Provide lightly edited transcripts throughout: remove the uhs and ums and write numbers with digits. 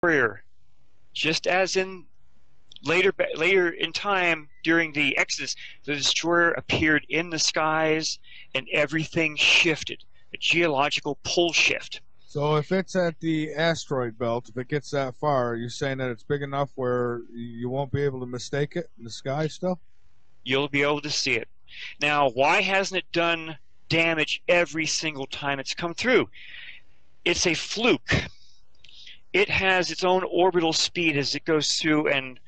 destroyer, just as in later in time during the Exodus, the destroyer appeared in the skies and everything shifted, a geological pole shift. So if it's at the asteroid belt, if it gets that far, are you saying that it's big enough where you won't be able to mistake it in the sky still? You'll be able to see it. Now, why hasn't it done damage every single time it's come through? It's a fluke. It has its own orbital speed as it goes through, and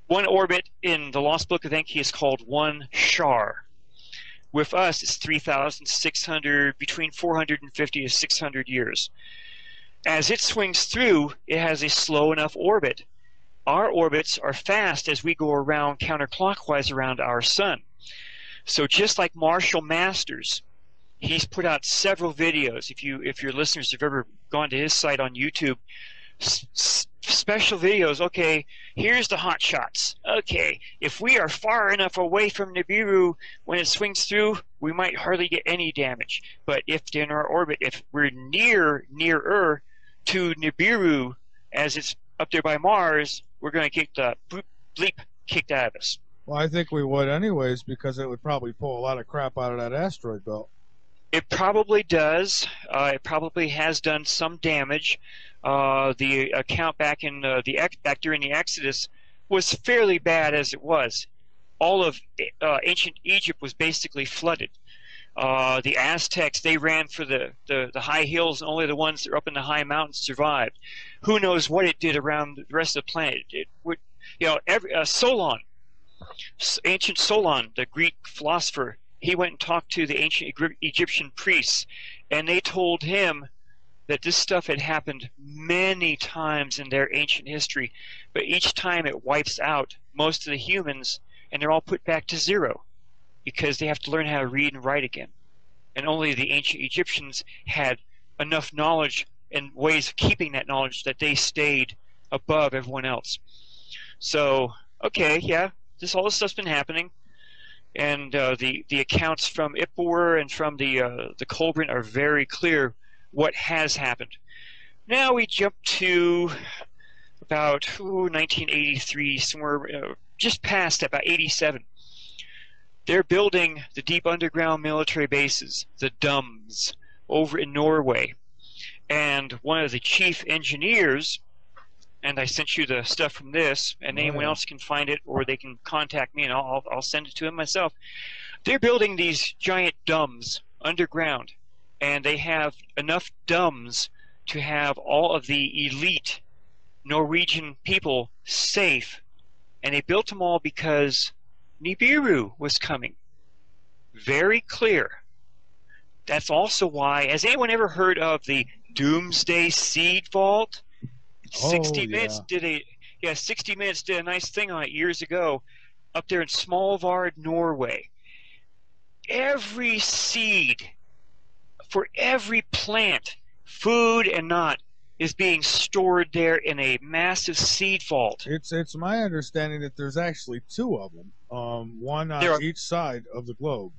one orbit in the Lost Book of Enki is called 1 Shar. With us, it's 3,600, between 450 to 600 years. As it swings through, it has a slow enough orbit. Our orbits are fast as we go around counterclockwise around our sun. So just like Marshall Masters, he's put out several videos. If your listeners have ever gone to his site on YouTube, special videos. Okay, here's the hot shots. Okay, if we are far enough away from Nibiru when it swings through, we might hardly get any damage. But if in our orbit, if we're nearer to Nibiru as it's up there by Mars, we're going to get the bleep kicked out of us. Well, I think we would anyways, because it would probably pull a lot of crap out of that asteroid belt. It probably does. It probably has done some damage. The account back in back during the Exodus was fairly bad as it was. All of ancient Egypt was basically flooded. The Aztecs, they ran for the high hills, and only the ones that were up in the high mountains survived. Who knows what it did around the rest of the planet? It would, Solon, ancient Solon, the Greek philosopher. He went and talked to the ancient Egyptian priests, and they told him that this stuff had happened many times in their ancient history, but each time it wipes out most of the humans, and they're all put back to zero because they have to learn how to read and write again. And only the ancient Egyptians had enough knowledge and ways of keeping that knowledge that they stayed above everyone else. So, okay, yeah, all this stuff's been happening. And the accounts from Ippur and from the Kolbrin are very clear what has happened. Now we jump to about 1983, somewhere just past about 87. They're building the deep underground military bases, the DUMS, over in Norway. And one of the chief engineers, and I sent you the stuff from this, and anyone else can find it, or they can contact me, and I'll send it to them myself. They're building these giant DUMS underground, and they have enough DUMS to have all of the elite Norwegian people safe, and they built them all because Nibiru was coming. Very clear. That's also why, has anyone ever heard of the Doomsday Seed Vault? 60 Minutes did a 60 Minutes did a nice thing on it years ago up there in Svalbard, Norway. Every seed for every plant, food and not, is being stored there in a massive seed vault. It's my understanding that there's actually two of them, one on each side of the globe.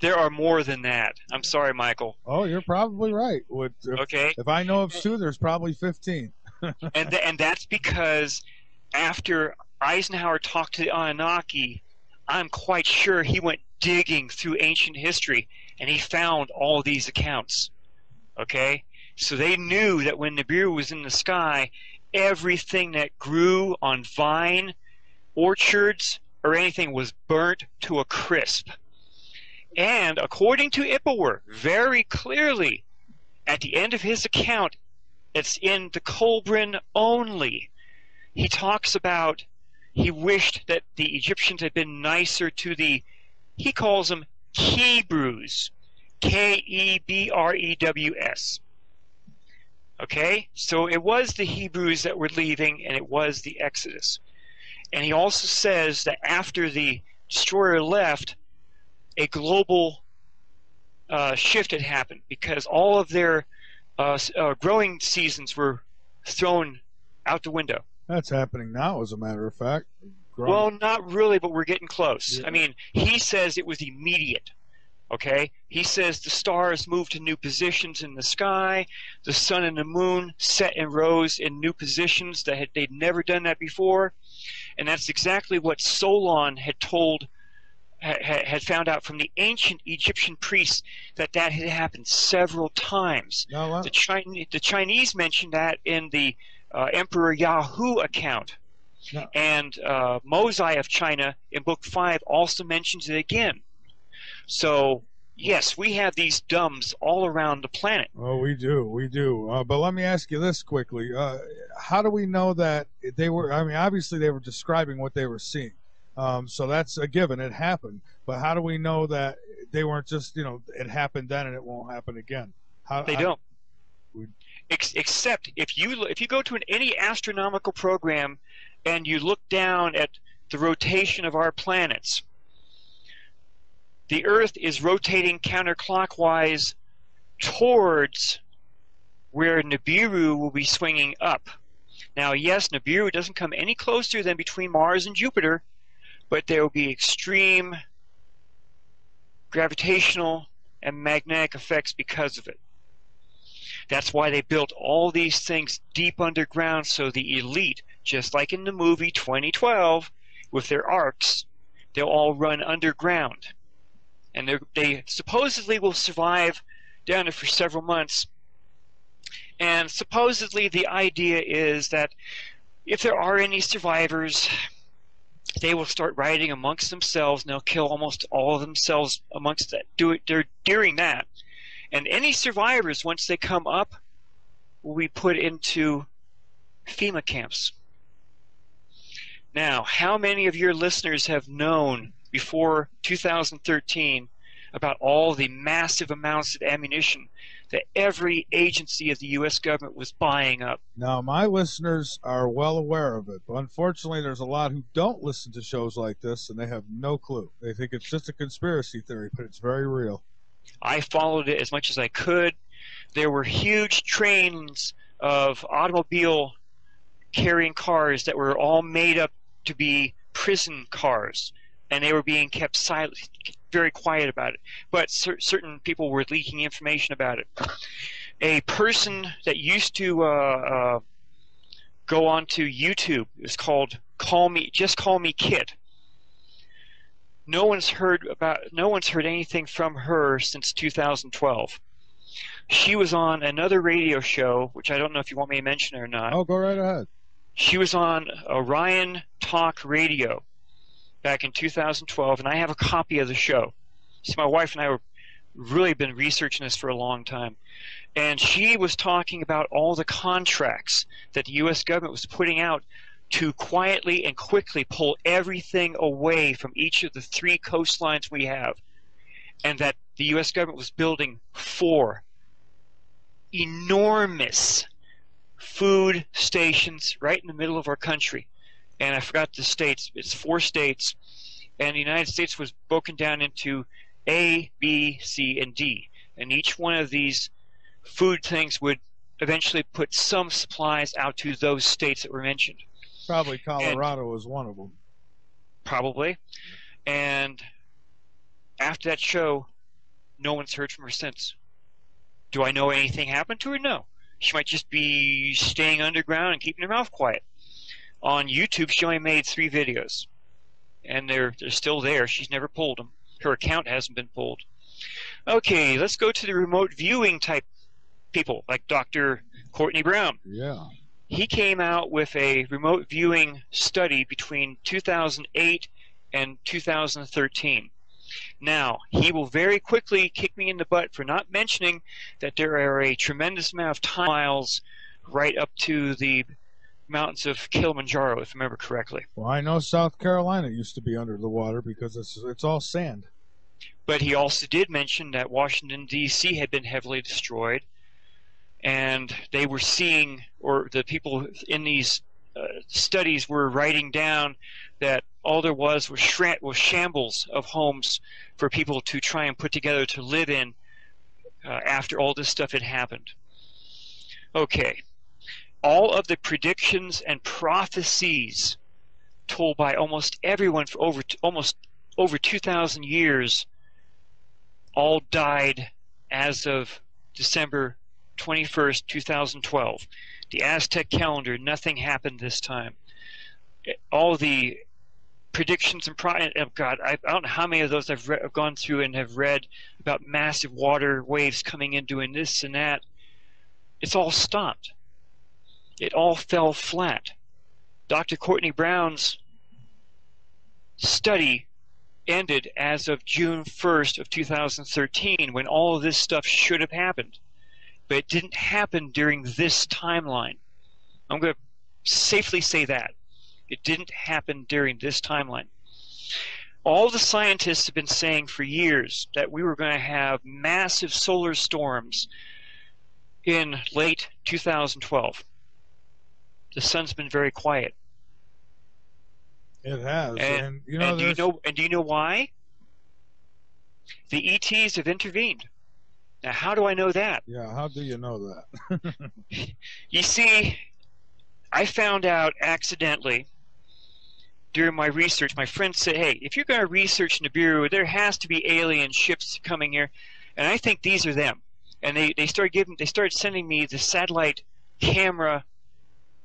There are more than that. I'm sorry, Michael. Oh, you're probably right. If I know of two, there's probably 15. and that's because after Eisenhower talked to the Anunnaki, I'm quite sure he went digging through ancient history and he found all of these accounts. Okay? So they knew that when Nibiru was in the sky, everything that grew on vine, orchards, or anything was burnt to a crisp. And according to Ippur, very clearly, at the end of his account, it's in the Kolbrin only. He talks about he wished that the Egyptians had been nicer to the, he calls them Hebrews, K-E-B-R-E-W-S. Okay, so it was the Hebrews that were leaving, and it was the Exodus. And he also says that after the destroyer left, a global shift had happened because all of their growing seasons were thrown out the window. That's happening now, as a matter of fact. Well, not really, but we're getting close. Yeah. I mean, he says it was immediate. Okay? He says the stars move to new positions in the sky, the sun and the moon set and rose in new positions that they'd never done that before, and that's exactly what Solon had found out from the ancient Egyptian priests, that had happened several times. No, The Chinese mentioned that in the Emperor Yahoo account. no. And Mosai of China in Book 5 also mentions it again. So, yes, we have these dumbs all around the planet. Oh, we do. But let me ask you this quickly. How do we know that they were, I mean, obviously they were describing what they were seeing. So that's a given. It happened. But how do we know that they weren't just, it happened then and it won't happen again? They don't. Except if you go to any astronomical program and you look down at the rotation of our planets, the Earth is rotating counterclockwise towards where Nibiru will be swinging up. Now, yes, Nibiru doesn't come any closer than between Mars and Jupiter, but there will be extreme gravitational and magnetic effects because of it. That's why they built all these things deep underground, so the elite, just like in the movie 2012, with their arcs, they'll all run underground. And they supposedly will survive down there for several months. And supposedly the idea is that if there are any survivors, they will start riding amongst themselves, and they'll kill almost all of themselves amongst that during that. And any survivors, once they come up, will be put into FEMA camps. Now, how many of your listeners have known before 2013 about all the massive amounts of ammunition that every agency of the U.S. government was buying up? Now, my listeners are well aware of it, but unfortunately there's a lot who don't listen to shows like this, and they have no clue. They think it's just a conspiracy theory, but it's very real. I followed it as much as I could. There were huge trains of automobile carrying cars that were all made up to be prison cars, and they were being kept silent, very quiet about it. But certain people were leaking information about it. A person that used to go onto YouTube is called Just Call Me Kit. No one's heard anything from her since 2012. She was on another radio show, which I don't know if you want me to mention it or not. Oh, go right ahead. She was on Orion Talk Radio back in 2012, and I have a copy of the show. See, my wife and I have really been researching this for a long time. And she was talking about all the contracts that the U.S. government was putting out to quietly and quickly pull everything away from each of the 3 coastlines we have, and that the U.S. government was building 4 enormous food stations right in the middle of our country. And I forgot the states. It's 4 states, and the United States was broken down into A, B, C, and D. And each one of these food things would eventually put some supplies out to those states that were mentioned. Probably Colorado is one of them. Probably. And after that show, no one's heard from her since. Do I know anything happened to her? No. She might just be staying underground and keeping her mouth quiet. On YouTube, she only made 3 videos. And they're still there. She's never pulled them. Her account hasn't been pulled. Okay, let's go to the remote viewing type people, like Dr. Courtney Brown. Yeah. He came out with a remote viewing study between 2008 and 2013. Now, he will very quickly kick me in the butt for not mentioning that there are a tremendous amount of time miles right up to the mountains of Kilimanjaro, if I remember correctly. Well, I know South Carolina used to be under the water because it's all sand. But he also did mention that Washington, D.C. had been heavily destroyed, and they were seeing, or the people in these studies were writing down that all there was shambles of homes for people to try and put together to live in after all this stuff had happened. Okay. All of the predictions and prophecies told by almost everyone for almost over 2,000 years all died as of December 21st, 2012. The Aztec calendar, nothing happened this time. All the predictions and oh God, I don't know how many of those I've gone through and have read about massive water waves coming in doing this and that. It's all stopped. It all fell flat. Dr. Courtney Brown's study ended as of June 1st of 2013, when all of this stuff should have happened. But it didn't happen during this timeline. I'm going to safely say that. It didn't happen during this timeline. All the scientists have been saying for years that we were going to have massive solar storms in late 2012. The sun's been very quiet. It has, and do you know why? The ETs have intervened. Now, how do I know that? Yeah, how do you know that? You see, I found out accidentally during my research. My friend said, hey, if you're going to research Nibiru, there has to be alien ships coming here, and I think these are them. And they started sending me the satellite camera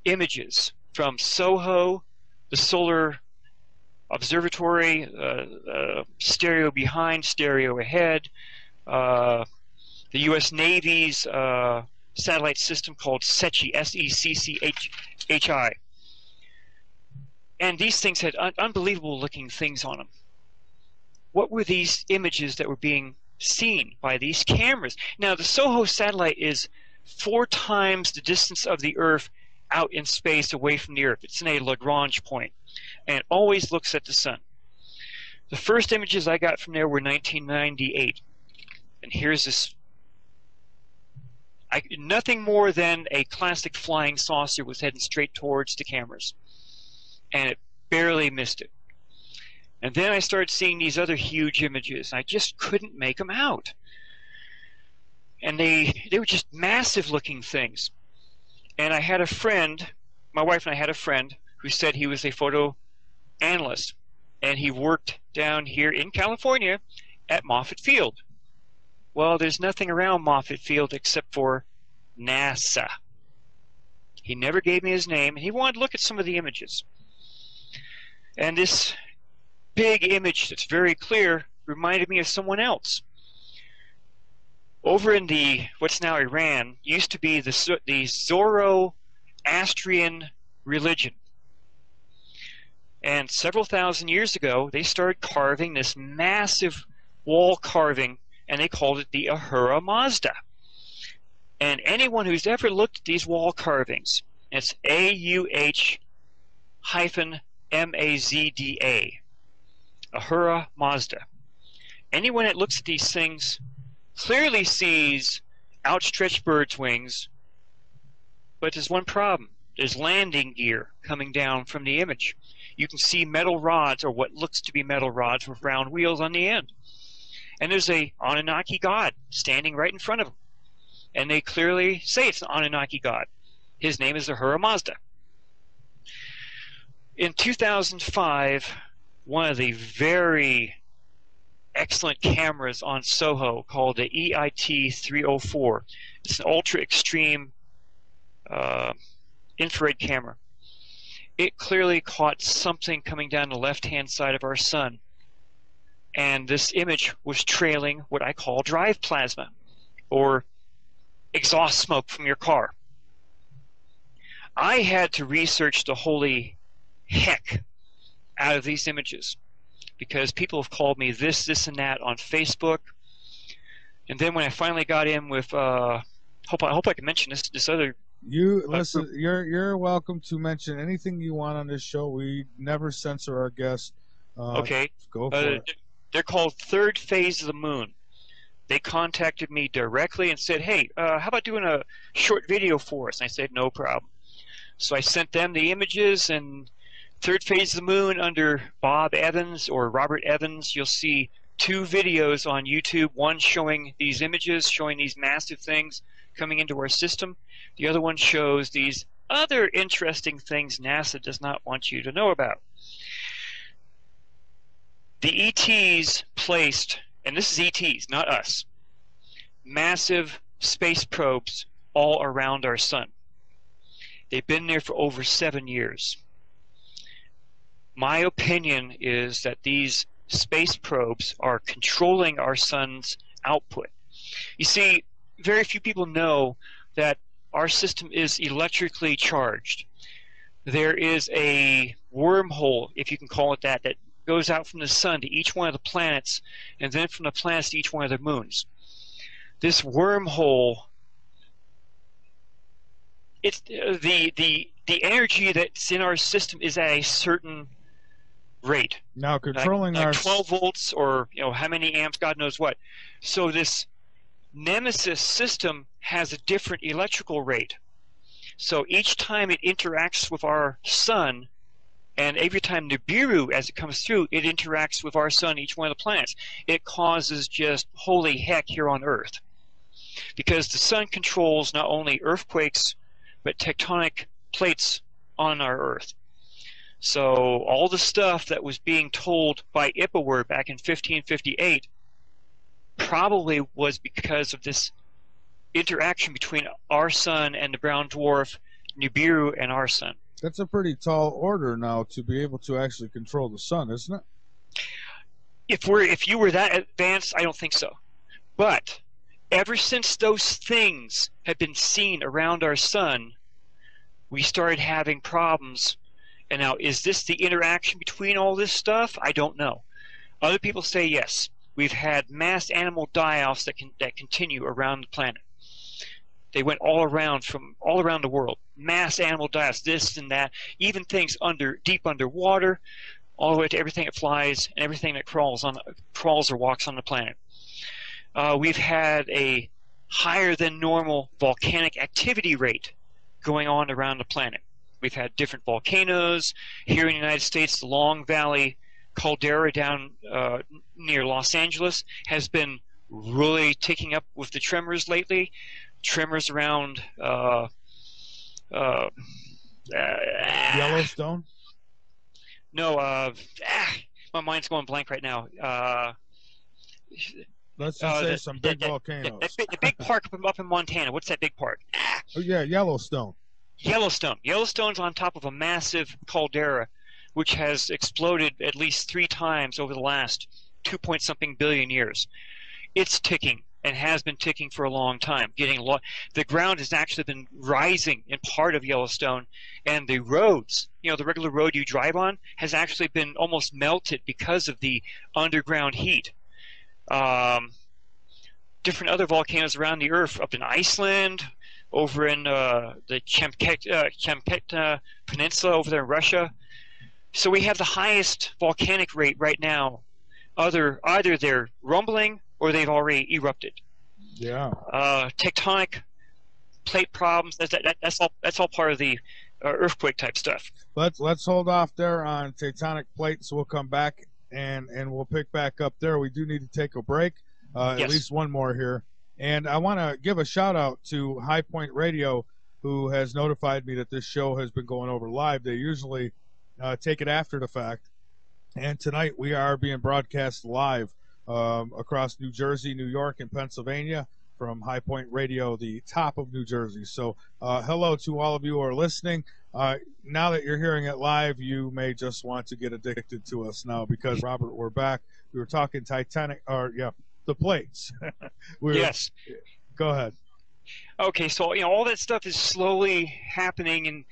images from SOHO, the Solar Observatory, stereo behind, stereo ahead, the U.S. Navy's satellite system called SECCHI, S-E-C-C-H-I. And these things had unbelievable looking things on them. What were these images that were being seen by these cameras? Now, the SOHO satellite is 4 times the distance of the Earth out in space away from the Earth. It's in a Lagrange point, and it always looks at the sun. The first images I got from there were 1998. And here's this. Nothing more than a classic flying saucer was heading straight towards the cameras. And it barely missed it. And then I started seeing these other huge images. I just couldn't make them out. And they were just massive looking things. And I had a friend, my wife and I had a friend, who said he was a photo analyst. And he worked down here in California at Moffett Field. Well, there's nothing around Moffett Field except for NASA. He never gave me his name, and he wanted to look at some of the images. And this big image that's very clear reminded me of someone else. Over in what's now Iran, used to be the Zoroastrian religion. And several thousand years ago, they started carving this massive wall carving, and they called it the Ahura Mazda. And anyone who's ever looked at these wall carvings, it's A-U-H-M-A-Z-D-A, Ahura Mazda. Anyone that looks at these things clearly sees outstretched birds' wings, but there's one problem. There's landing gear coming down from the image. You can see metal rods, or what looks to be metal rods with round wheels on the end. And there's a Anunnaki god standing right in front of them. And they clearly say it's an Anunnaki god. His name is Ahura Mazda. In 2005, one of the very excellent cameras on SOHO called the EIT-304. It's an ultra-extreme infrared camera. It clearly caught something coming down the left-hand side of our sun. And this image was trailing what I call drive plasma, or exhaust smoke from your car. I had to research the holy heck out of these images, because people have called me this, and that on Facebook. And then when I finally got in with, I hope I can mention this other. You listen. You're welcome to mention anything you want on this show. We never censor our guests. Okay. Go for it. They're called Third Phase of the Moon. They contacted me directly and said, hey, how about doing a short video for us? And I said, no problem. So I sent them the images, and Third Phase of the Moon under Bob Evans or Robert Evans, you'll see 2 videos on YouTube, one showing these images, showing these massive things coming into our system. The other one shows these other interesting things NASA does not want you to know about. The ETs placed and this is ETs, not us, massive space probes all around our sun. They've been there for over 7 years. My opinion is that these space probes are controlling our sun's output. You see, very few people know that our system is electrically charged. There is a wormhole, if you can call it that, that goes out from the sun to each one of the planets, and then from the planets to each one of the moons. This wormhole, it's the energy that's in our system is at a certain rate. Now controlling like our 12 volts, or how many amps, God knows what. So this Nemesis system has a different electrical rate. So each time it interacts with our sun, and every time Nibiru, as it comes through, it interacts with our sun, each one of the planets, it causes just holy heck here on Earth. Because the sun controls not only earthquakes, but tectonic plates on our Earth. So all the stuff that was being told by Ippawar back in 1558 probably was because of this interaction between our sun and the brown dwarf, Nibiru, and our sun. That's a pretty tall order now to be able to actually control the sun, isn't it? If you were that advanced, I don't think so. But ever since those things have been seen around our sun, we started having problems. And now, is this the interaction between all this stuff? I don't know. Other people say yes. We've had mass animal die-offs that continue around the planet. They went all around the world. Mass animal die-offs, this and that, even things deep underwater, all the way to everything that flies and everything that crawls or walks on the planet. We've had a higher than normal volcanic activity rate going on around the planet. We've had different volcanoes. Here in the United States, the Long Valley caldera down near Los Angeles has been really ticking up with the tremors lately. Tremors around Yellowstone? No, my mind's going blank right now. Let's just say some big volcanoes. The big park up in Montana. What's that big park? Oh, yeah, Yellowstone. Yellowstone. Yellowstone's on top of a massive caldera, which has exploded at least 3 times over the last 2-point-something billion years. It's ticking and has been ticking for a long time. The ground has actually been rising in part of Yellowstone, and the roads, the regular road you drive on, has actually been almost melted because of the underground heat. Different other volcanoes around the Earth, up in Iceland, over in the Chemketa Peninsula over there in Russia. So we have the highest volcanic rate right now. Either they're rumbling or they've already erupted. Yeah. Tectonic plate problems. That's all part of the earthquake type stuff. Let's hold off there on tectonic plates. We'll come back and we'll pick back up there. We do need to take a break. Yes. At least one more here. And I want to give a shout out to High Point Radio, who has notified me that this show has been going over live. They usually take it after the fact. And tonight we are being broadcast live across New Jersey, New York, and Pennsylvania from High Point Radio, the top of New Jersey. So hello to all of you who are listening. Now that you're hearing it live, you may just want to get addicted to us now because, Robert, we're back. We were talking the plates. Yes. Go ahead. Okay, so all that stuff is slowly happening, and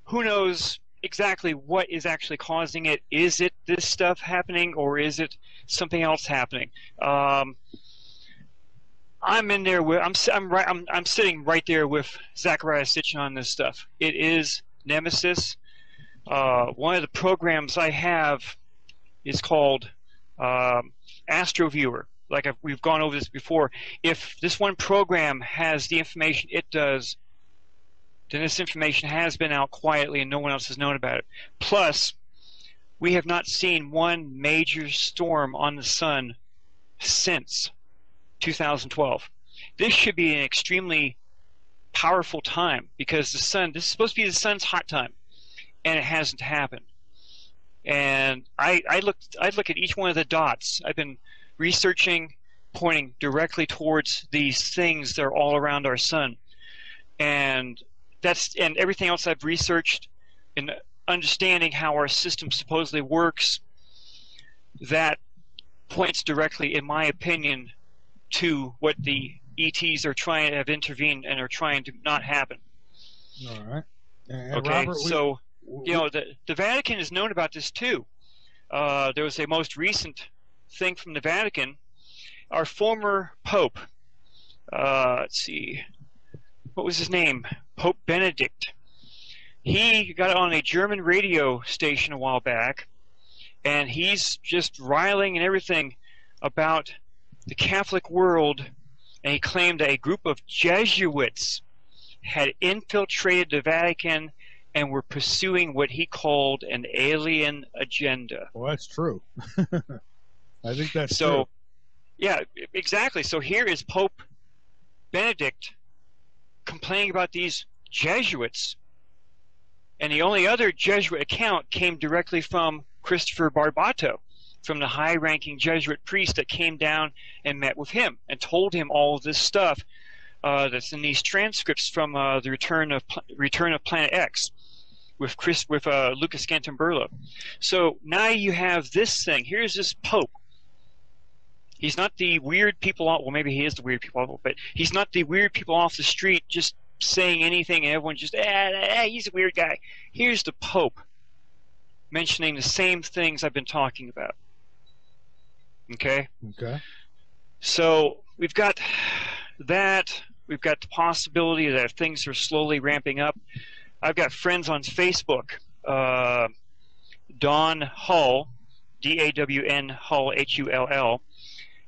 who knows exactly what is actually causing it. Is it this stuff happening, or is it something else happening? I'm in there with I'm sitting right there with Zachariah Sitchin on this stuff. It is Nemesis. One of the programs I have is called AstroViewer. We've gone over this before. If this one program has the information it does, then this information has been out quietly and no one else has known about it. Plus, we have not seen one major storm on the sun since 2012. This should be an extremely powerful time because this is supposed to be the sun's hot time, and it hasn't happened. And I look at each one of the dots. I've been researching pointing directly towards these things that are all around our sun. And everything else I've researched in understanding how our system supposedly works, that points directly, in my opinion, to what the ETs are trying to have intervened and are trying to not happen. All right. And Okay, Robert, so you know the Vatican has known about this too. There was a most recent thing from the Vatican. Our former Pope, let's see, what was his name? Pope Benedict. He got on a German radio station a while back, and he's just riling and everything about the Catholic world, and he claimed that a group of Jesuits had infiltrated the Vatican and were pursuing what he called an alien agenda. Well, that's true. I think that's so true. Yeah, exactly. So here is Pope Benedict complaining about these Jesuits, and the only other Jesuit account came directly from Christopher Barbato, from the high-ranking Jesuit priest that came down and met with him and told him all of this stuff that's in these transcripts from the Return of Planet X with Lucas Gantamberlo. So now you have this thing. Here's this Pope. He's not the weird people off, well, maybe he is the weird people off, but he's not the weird people off the street just saying anything and everyone just, he's a weird guy. Here's the Pope mentioning the same things I've been talking about. Okay? Okay. So we've got that. We've got the possibility that things are slowly ramping up. I've got friends on Facebook. Dawn Hull, D-A-W-N Hull, H-U-L-L,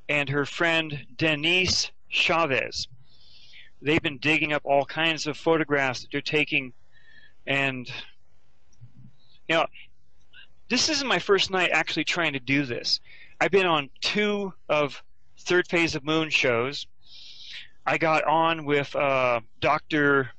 and her friend Denise Chavez. They've been digging up all kinds of photographs that they're taking, and you know, this isn't my first night actually trying to do this. I've been on 2 of Third Phase of Moon shows. I got on with Dr.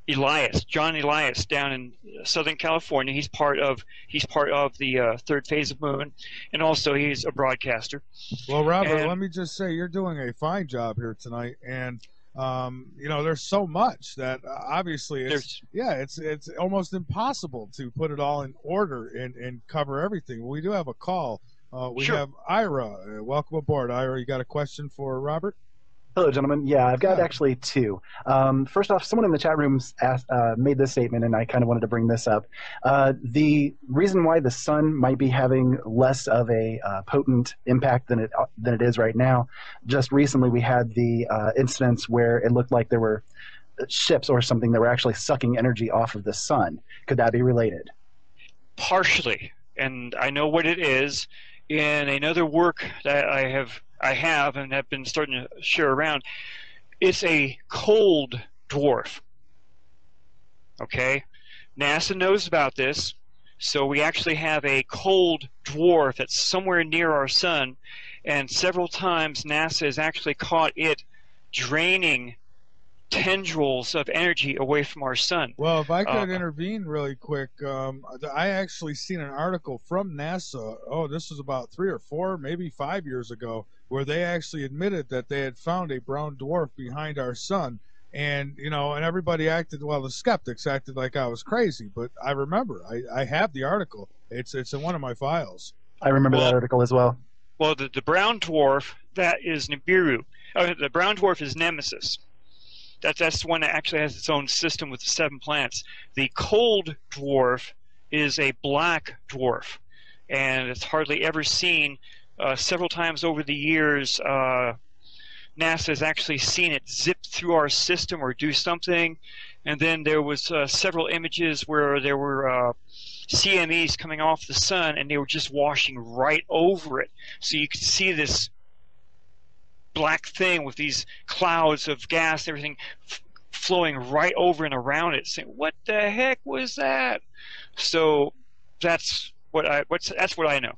Elias, John Elias, down in Southern California. He's part of the Third Phase of Moon, and also he's a broadcaster. Well, Robert, let me just say you're doing a fine job here tonight, and you know, there's so much that obviously it's almost impossible to put it all in order and cover everything. We do have a call. We have Ira. Welcome aboard, Ira. You got a question for Robert? Hello, gentlemen. Yeah, I've got actually 2. First off, someone in the chat room made this statement, and I kind of wanted to bring this up. The reason why the sun might be having less of a potent impact than it is right now, just recently we had the incidents where it looked like there were ships or something that were actually sucking energy off of the sun. Could that be related? Partially, and I know what it is. In another work that I have and have been starting to share around, it's a cold dwarf. Okay? NASA knows about this, so we actually have a cold dwarf that's somewhere near our sun, and several times NASA has actually caught it draining tendrils of energy away from our sun. Well, if I could intervene really quick, I actually seen an article from NASA, this was about 3 or 4, maybe 5 years ago, where they actually admitted that they had found a brown dwarf behind our sun. And, you know, and everybody acted, well, the skeptics acted like I was crazy, but I remember, I have the article. It's in one of my files. I remember that article as well. Well, the brown dwarf, that is Nibiru. The brown dwarf is Nemesis. That's the one that actually has its own system with the 7 planets. The cold dwarf is a black dwarf, and it's hardly ever seen. Several times over the years, NASA has actually seen it zip through our system or do something. And then there was several images where there were CMEs coming off the sun, and they were just washing right over it. So you could see this black thing with these clouds of gas, everything flowing right over and around it, saying, "What the heck was that?" So that's what I know.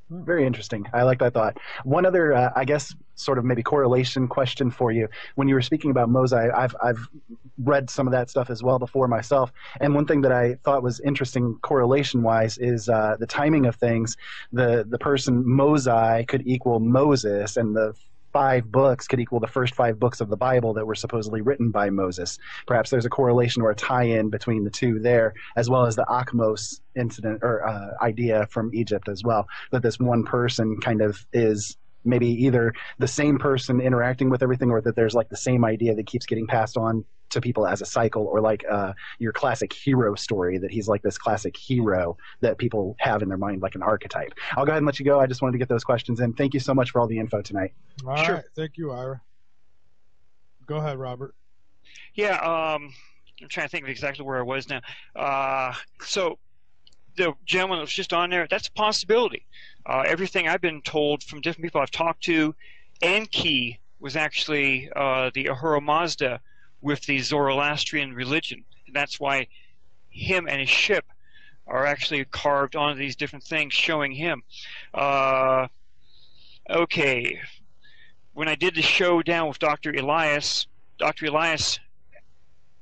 Very interesting. I like that thought. One other, I guess, sort of maybe correlation question for you. When you were speaking about Mosai, I've read some of that stuff as well before myself. And one thing that I thought was interesting correlation-wise is the timing of things. The person Mosai could equal Moses, and the 5 books could equal the first 5 books of the Bible that were supposedly written by Moses. Perhaps there's a correlation or a tie-in between the two there, as well as the Akhmos incident or idea from Egypt as well, that this one person kind of is maybe either the same person interacting with everything, or that there's like the same idea that keeps getting passed on to people as a cycle, or like your classic hero story, that he's like this classic hero that people have in their mind like an archetype. I'll go ahead and let you go. I just wanted to get those questions in. Thank you so much for all the info tonight. All right. Thank you, Ira. Go ahead, Robert. Yeah, I'm trying to think of exactly where I was now. So the gentleman that was just on there, that's a possibility. Everything I've been told from different people I've talked to, Enki was actually the Ahura Mazda with the Zoroastrian religion. And that's why him and his ship are actually carved onto these different things showing him. Okay, when I did the showdown with Dr. Elias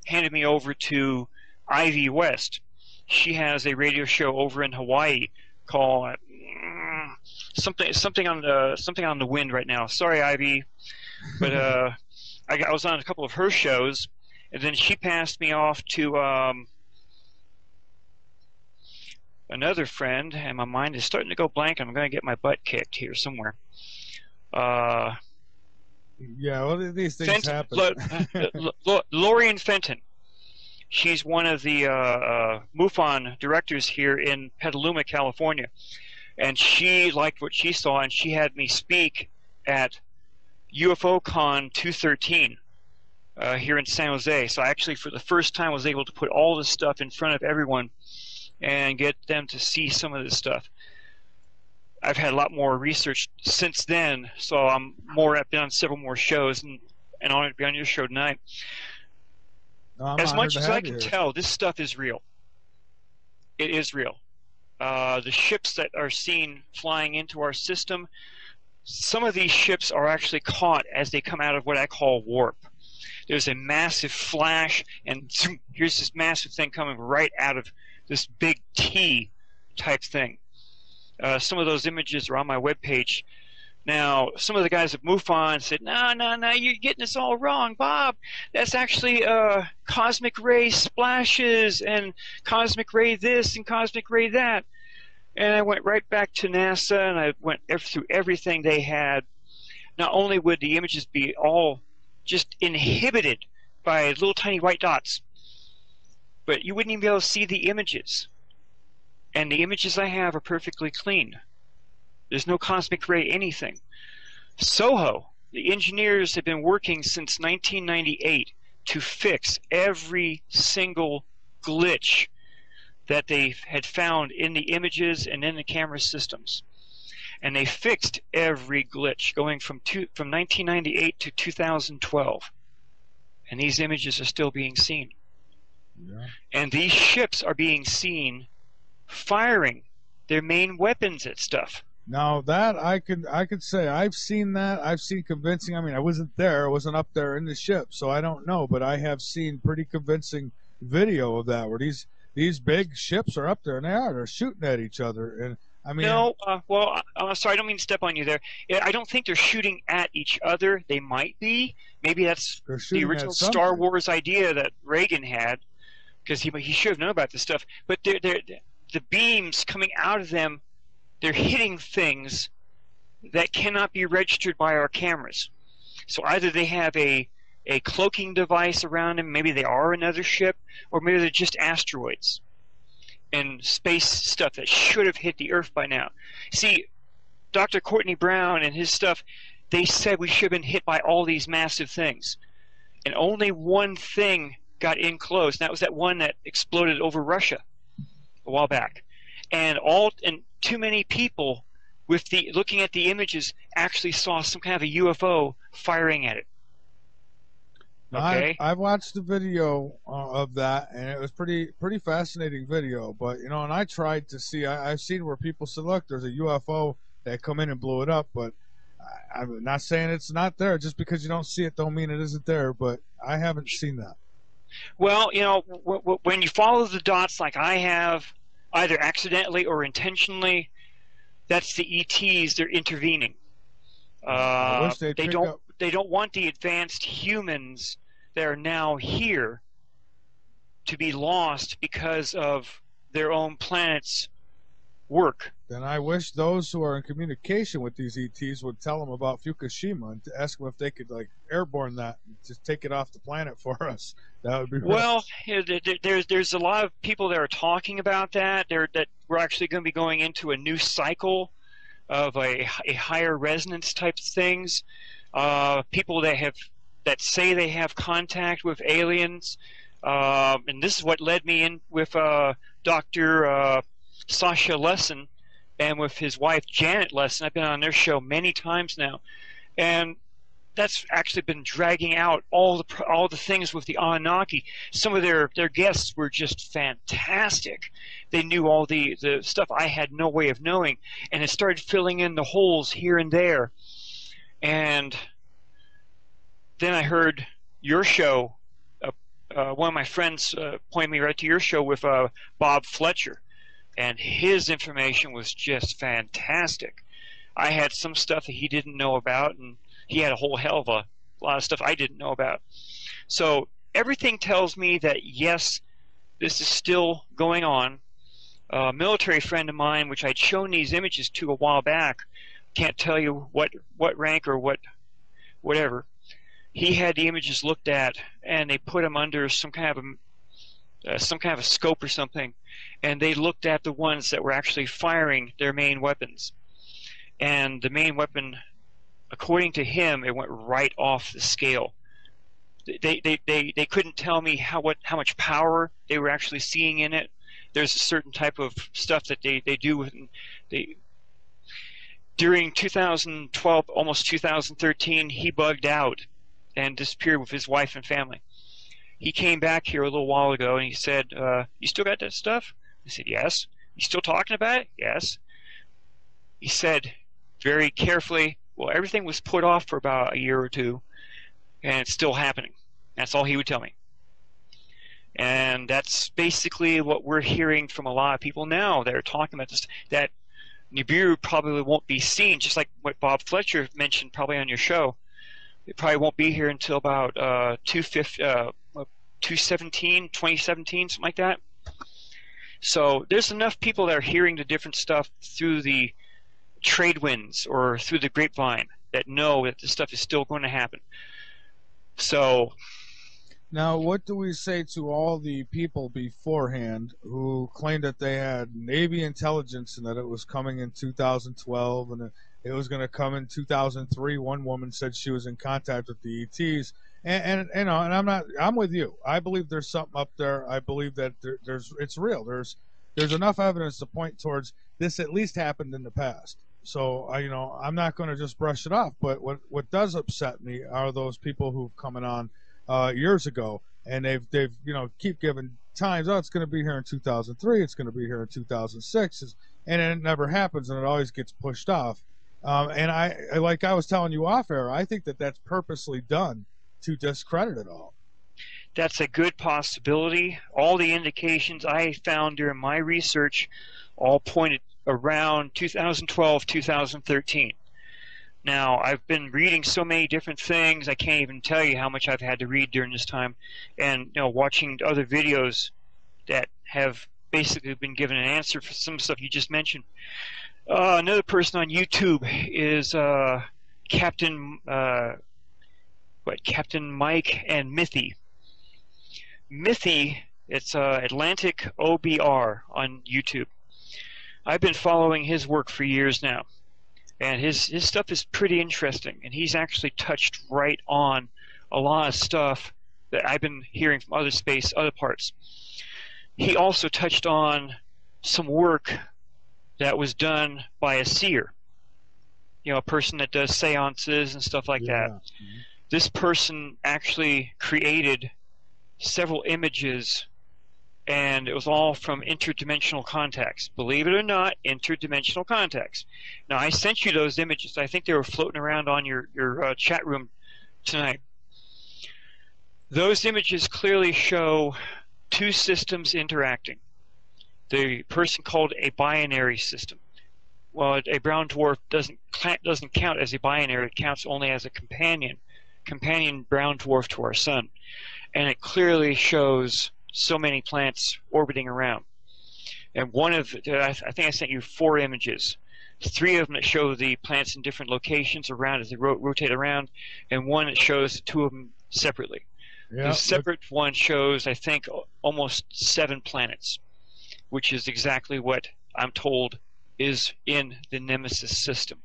handed me over to Ivy West. She has a radio show over in Hawaii called something on the wind right now. Sorry, Ivy, but I was on a couple of her shows, and then she passed me off to another friend, and my mind is starting to go blank. I'm going to get my butt kicked here somewhere. Yeah, well, these things happen. Lorian Fenton. She's one of the MUFON directors here in Petaluma, California. And she liked what she saw, and she had me speak at UFOCon 213 here in San Jose. So I actually, for the first time, was able to put all this stuff in front of everyone and get them to see some of this stuff. I've had a lot more research since then, so I've been on several more shows, and honored to be on your show tonight. As much as I can tell, this stuff is real. It is real. The ships that are seen flying into our system, some of these ships are actually caught as they come out of what I call warp. There's a massive flash, and zoom, here's this massive thing coming right out of this big T type thing. Some of those images are on my webpage. Now, some of the guys at MUFON said, no, you're getting this all wrong, Bob. That's actually cosmic ray splashes and cosmic ray this and cosmic ray that. And I went right back to NASA, and I went through everything they had. Not only would the images be all just inhibited by little tiny white dots, but you wouldn't even be able to see the images. And the images I have are perfectly clean. There's no cosmic ray anything. SOHO, the engineers have been working since 1998 to fix every single glitch that they had found in the images and in the camera systems. And they fixed every glitch going from 1998 to 2012. And these images are still being seen. Yeah. And these ships are being seen firing their main weapons at stuff. Now that I could say I've seen that. I've seen convincing. I mean, I wasn't there. I wasn't up there in the ship, so I don't know. But I have seen pretty convincing video of that, where these big ships are up there and they're shooting at each other. And I mean, no. Well, sorry, I don't mean to step on you there. I don't think they're shooting at each other. They might be. Maybe that's the original Star Wars idea that Reagan had, because he should have known about this stuff. But the beams coming out of them, they're hitting things that cannot be registered by our cameras. So either they have a cloaking device around them, maybe they are another ship, or maybe they're just asteroids and space stuff that should have hit the Earth by now. See, Dr. Courtney Brown and his stuff, they said we should have been hit by all these massive things. And only one thing got in close, and that was that one that exploded over Russia a while back. And too many people looking at the images actually saw some kind of a UFO firing at it. Okay. I've watched the video of that, and it was pretty fascinating video. But and I tried to see. I've seen where people said, "Look, there's a UFO that come in and blew it up." But I'm not saying it's not there. Just because you don't see it, don't mean it isn't there. But I haven't seen that. Well, when you follow the dots like I have, either accidentally or intentionally, that's the ETs. They're intervening. I wish they'd pick up. They don't want the advanced humans that are now here to be lost because of their own planet's work. Then I wish those who are in communication with these ETs would tell them about Fukushima and to ask them if they could like airborne that and just take it off the planet for us. That would be well. There's a lot of people that are talking about that. That we're actually going to be going into a new cycle of a higher resonance type of things. People that say they have contact with aliens, and this is what led me in with Dr. Sasha Lesson and with his wife Janet Lesson. I've been on their show many times now, and that's actually been dragging out all the things with the Anunnaki. Some of their guests were just fantastic. They knew all the stuff I had no way of knowing, and it started filling in the holes here and there. And then I heard your show. One of my friends pointed me right to your show with Bob Fletcher, and his information was just fantastic. I had some stuff that he didn't know about, and he had a whole hell of a lot of stuff I didn't know about. So everything tells me that yes, this is still going on. A military friend of mine, which I'd shown these images to a while back, can't tell you what rank or whatever. He had the images looked at, and they put them under some kind of a scope or something, and they looked at the ones that were actually firing their main weapons. And the main weapon, according to him, it went right off the scale. They couldn't tell me how much power they were actually seeing in it. There's a certain type of stuff that they do during 2012, almost 2013, he bugged out and disappeared with his wife and family. He came back here a little while ago and he said, you still got that stuff? I said, yes. You still talking about it? Yes. He said very carefully, well, everything was put off for about a year or two, and it's still happening. That's all he would tell me. And that's basically what we're hearing from a lot of people now that are talking about this, that Nibiru probably won't be seen, just like what Bob Fletcher mentioned probably on your show. It probably won't be here until about 2017, something like that. So there's enough people that are hearing the different stuff through the trade winds or through the grapevine that know that this stuff is still going to happen. So now, what do we say to all the people beforehand who claimed that they had Navy intelligence and that it was coming in 2012 and it was going to come in 2003? One woman said she was in contact with the ETs, and you know, and I'm with you. I believe there's something up there. I believe that it's real. There's enough evidence to point towards this at least happened in the past. So I'm not going to just brush it off. But what does upset me are those people who've come on years ago, and they've keep giving times. Oh, it's going to be here in 2003. It's going to be here in 2006, and it never happens, and it always gets pushed off. And I like I was telling you off air, I think that that's purposely done to discredit it all. That's a good possibility. All the indications I found during my research all pointed around 2012, 2013. Now, I've been reading so many different things, I can't even tell you how much I've had to read during this time, and watching other videos that have basically been given an answer for some stuff you just mentioned. Another person on YouTube is Captain Mike and Mithy. Mithy, it's Atlantic OBR on YouTube. I've been following his work for years now, and his stuff is pretty interesting, and he's actually touched right on a lot of stuff that I've been hearing from other parts. He also touched on some work that was done by a seer, a person that does seances and stuff like that. Mm-hmm. This person actually created several images, and it was all from interdimensional contacts. Believe it or not, interdimensional contacts. Now, I sent you those images. I think they were floating around on your chat room tonight. Those images clearly show two systems interacting. The person called a binary system. well, a brown dwarf doesn't count as a binary. It counts only as a companion brown dwarf to our sun, and it clearly shows so many planets orbiting around. And one of, I think I sent you 4 images. 3 of them that show the planets in different locations around as they rotate around, and one that shows 2 of them separately. Yeah, the separate one shows, I think, almost 7 planets, which is exactly what I'm told is in the Nemesis system.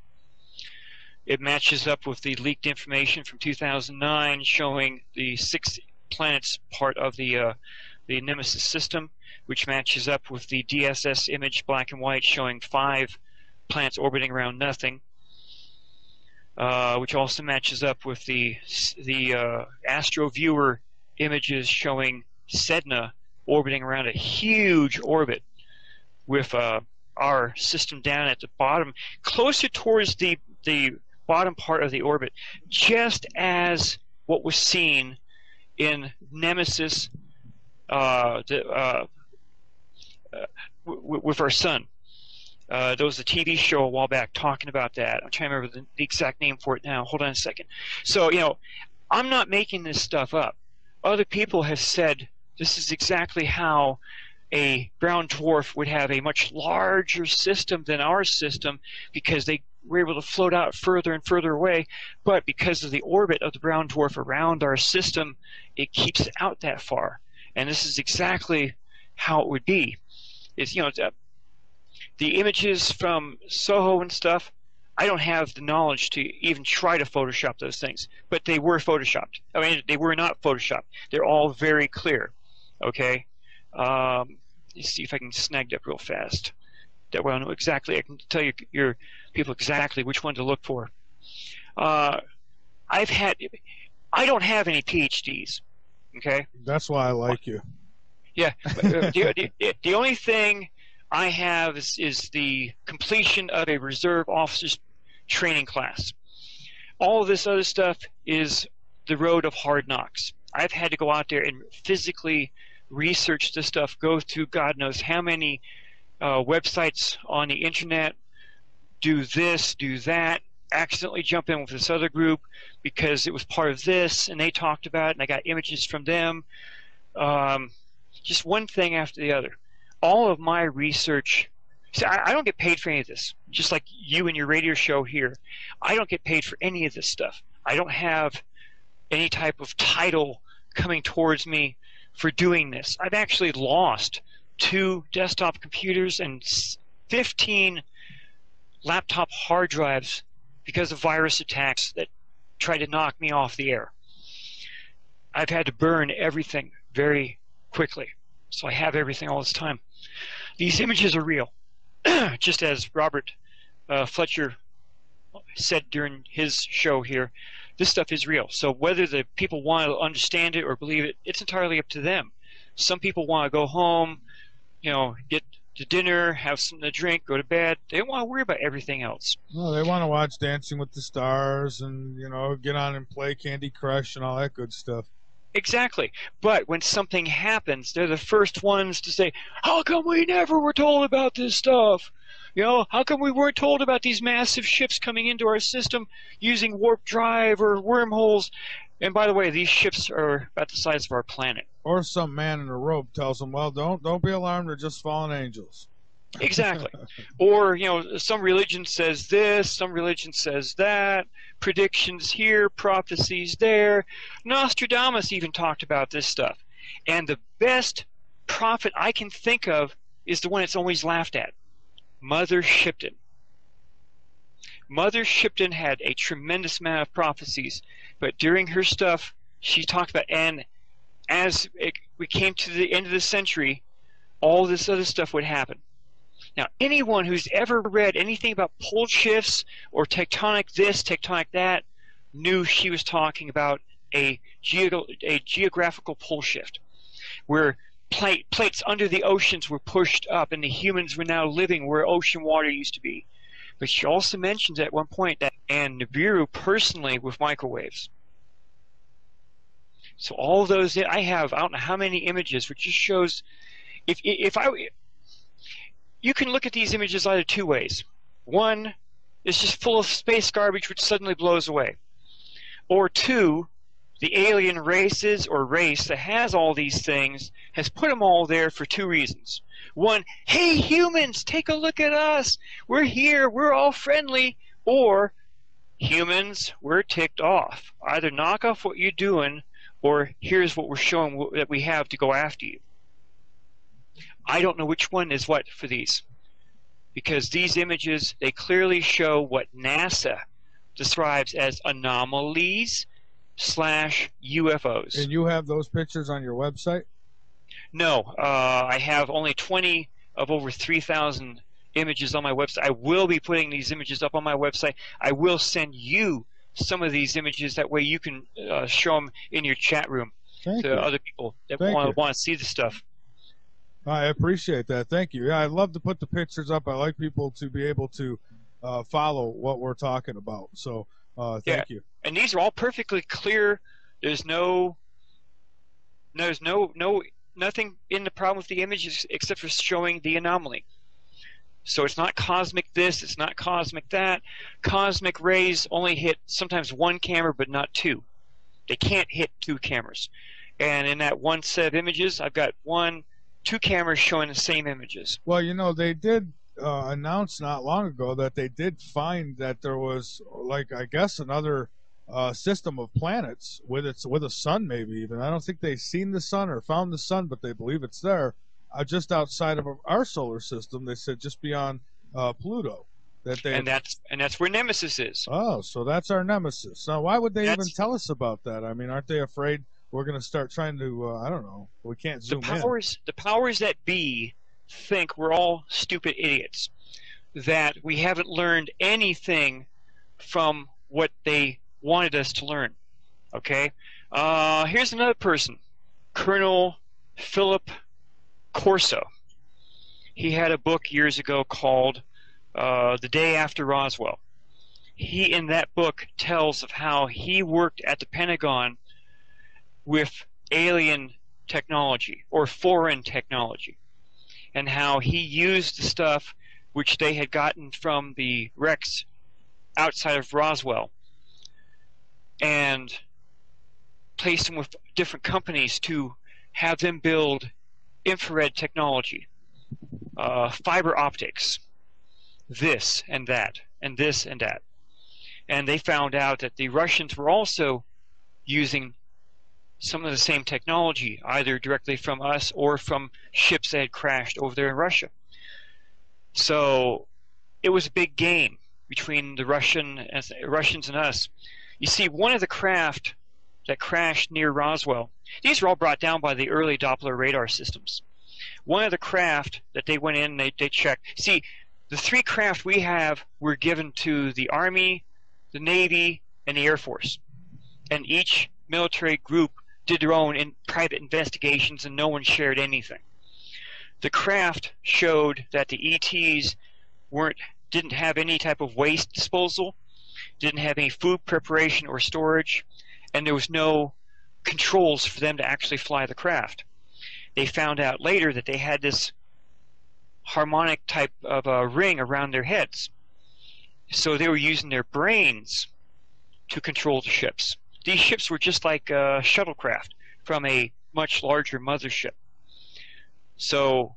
It matches up with the leaked information from 2009 showing the 6 planets part of the Nemesis system, which matches up with the DSS image black and white showing 5 planets orbiting around nothing, which also matches up with the Astro Viewer images showing Sedna orbiting around a huge orbit with our system down at the bottom, closer towards the bottom part of the orbit, just as what was seen in Nemesis with our sun. There was a TV show a while back talking about that. I'm trying to remember the exact name for it now. Hold on a second. So, you know, I'm not making this stuff up. Other people have said this is exactly how a brown dwarf would have a much larger system than our system, because they were able to float out further and further away, but because of the orbit of the brown dwarf around our system, it keeps it out that far. And this is exactly how it would be. It's, you know, the images from Soho and stuff, I don't have the knowledge to even try to Photoshop those things, but they were Photoshopped. I mean, they were not Photoshopped. They're all very clear. Okay? Let's see if I can snag that real fast. That way I know exactly, I can tell you your people exactly which one to look for. I don't have any PhDs. Okay? That's why I like you. Yeah. The only thing I have is the completion of a reserve officer's training class. All of this other stuff is the road of hard knocks. I've had to go out there and physically research this stuff, go through God knows how many websites on the internet, do this, do that, accidentally jump in with this other group because it was part of this and they talked about it and I got images from them. Just one thing after the other. All of my research, see, I don't get paid for any of this, just like you and your radio show here. I don't get paid for any of this stuff. I don't have any type of title coming towards me for doing this. I've actually lost 2 desktop computers and 15 laptop hard drives because of virus attacks that tried to knock me off the air. I've had to burn everything very quickly, so I have everything all this time. These images are real, just as Robert Fletcher said during his show here. This stuff is real. So whether the people want to understand it or believe it, it's entirely up to them. Some people want to go home, you know, get to dinner, have something to drink, go to bed. They don't want to worry about everything else. No, they want to watch Dancing with the Stars and, you know, get on and play Candy Crush and all that good stuff. Exactly. But when something happens, they're the first ones to say, how come we never were told about this stuff? You know, how come we weren't told about these massive ships coming into our system using warp drive or wormholes? And by the way, these ships are about the size of our planet. Or some man in a robe tells them, well, don't be alarmed, they're just fallen angels. Exactly. Or, you know, some religion says this, some religion says that, predictions here, prophecies there. Nostradamus even talked about this stuff. And the best prophet I can think of is the one that's always laughed at. Mother Shipton. Mother Shipton had a tremendous amount of prophecies, but during her stuff, she talked about, and as we came to the end of the century, all this other stuff would happen. Now, anyone who's ever read anything about pole shifts or tectonic this, tectonic that, knew she was talking about a geographical pole shift, where plates under the oceans were pushed up and the humans were now living where ocean water used to be. But she also mentions at one point that, and Nibiru personally with microwaves. So all of those, I have, I don't know how many images, which just shows, you can look at these images either 2 ways. One, it's just full of space garbage which suddenly blows away. Or two, the alien races or race that has all these things has put them all there for two reasons. One, hey humans, take a look at us. We're here, we're all friendly. Or, humans, we're ticked off. Either knock off what you're doing, or here's what we're showing that we have to go after you. I don't know which one is what for these, because these images, they clearly show what NASA describes as anomalies / UFOs. And you have those pictures on your website? No, I have only 20 of over 3,000 images on my website. I will be putting these images up on my website. I will send you some of these images. That way you can show them in your chat room to other people that want to see the stuff. I appreciate that. Thank you. Yeah, I'd love to put the pictures up. I like people to be able to follow what we're talking about. So thank you. And these are all perfectly clear. There's nothing in the problem with the images except for showing the anomaly. So it's not cosmic this, it's not cosmic that. Cosmic rays only hit sometimes one camera, but not two. They can't hit two cameras. And in that one set of images, I've got two cameras showing the same images. Well, you know, they did announce not long ago that they did find that there was, like, I guess another system of planets with a sun, maybe even. I don't think they've seen the sun or found the sun, but they believe it's there. Just outside of our solar system, they said just beyond Pluto. And that's where Nemesis is. Oh, so that's our Nemesis. Now, why would they even tell us about that? I mean, aren't they afraid we're going to start trying to, I don't know, we can't zoom in. The powers that be think we're all stupid idiots, that we haven't learned anything from what they wanted us to learn. Okay? Here's another person, Colonel Philip Corso. He had a book years ago called The Day After Roswell. He, in that book, tells of how he worked at the Pentagon with alien technology or foreign technology, and how he used the stuff which they had gotten from the wrecks outside of Roswell and placed them with different companies to have them build infrared technology, fiber optics, this and that, and this and that. And they found out that the Russians were also using some of the same technology, either directly from us or from ships that had crashed over there in Russia. So it was a big game between the Russians and us. You see, one of the craft that crashed near Roswell, these were all brought down by the early Doppler radar systems. One of the craft that they went in, they checked. See, the three craft we have were given to the Army, the Navy, and the Air Force. And each military group did their own private investigations, and no one shared anything. The craft showed that the ETs didn't have any type of waste disposal, didn't have any food preparation or storage, and there was no controls for them to actually fly the craft. They found out later that they had this harmonic type of ring around their heads. So they were using their brains to control the ships. These ships were just like shuttlecraft from a much larger mothership. So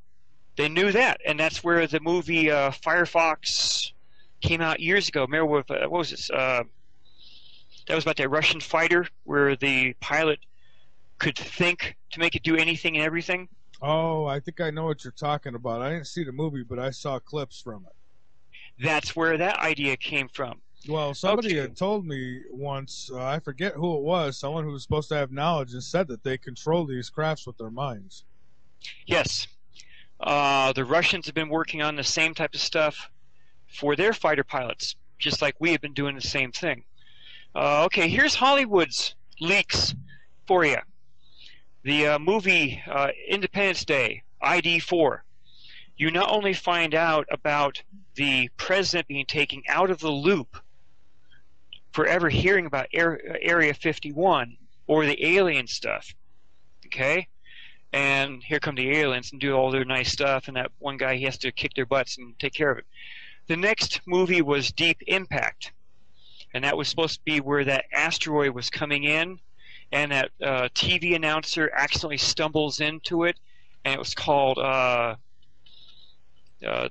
they knew that, and that's where the movie Firefox came out years ago. Remember what was this? That was about that Russian fighter where the pilot could think to make it do anything and everything. Oh, I think I know what you're talking about. I didn't see the movie, but I saw clips from it. That's where that idea came from. Well, somebody had told me once, I forget who it was, someone who was supposed to have knowledge, and said that they control these crafts with their minds. Yes. The Russians have been working on the same type of stuff for their fighter pilots, just like we have been doing the same thing. Okay, here's Hollywood's leaks for you. The movie Independence Day, ID4. You not only find out about the president being taken out of the loop for ever hearing about Area 51 or the alien stuff, okay? And here come the aliens and do all their nice stuff, and that one guy, he has to kick their butts and take care of it. The next movie was Deep Impact, and that was supposed to be where that asteroid was coming in, and that TV announcer accidentally stumbles into it, and it was called there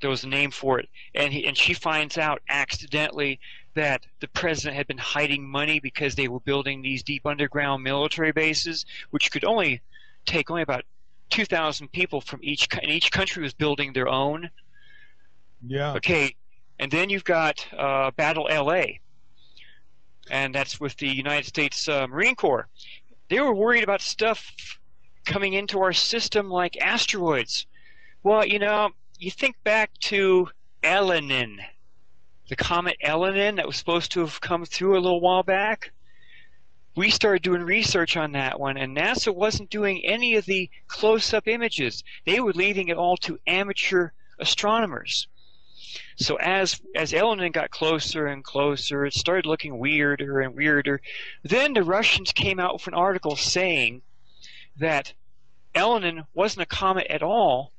was a name for it, and she finds out accidentally that the president had been hiding money because they were building these deep underground military bases, which could only take about 2,000 people from each, and each country was building their own. Yeah. Okay, and then you've got Battle LA, and that's with the United States Marine Corps. They were worried about stuff coming into our system like asteroids. Well, you know, you think back to Elenin, the comet Elenin that was supposed to have come through a little while back. We started doing research on that one, and NASA wasn't doing any of the close-up images. They were leaving it all to amateur astronomers. So as Elenin got closer and closer, it started looking weirder and weirder. Then the Russians came out with an article saying that Elenin wasn't a comet at all,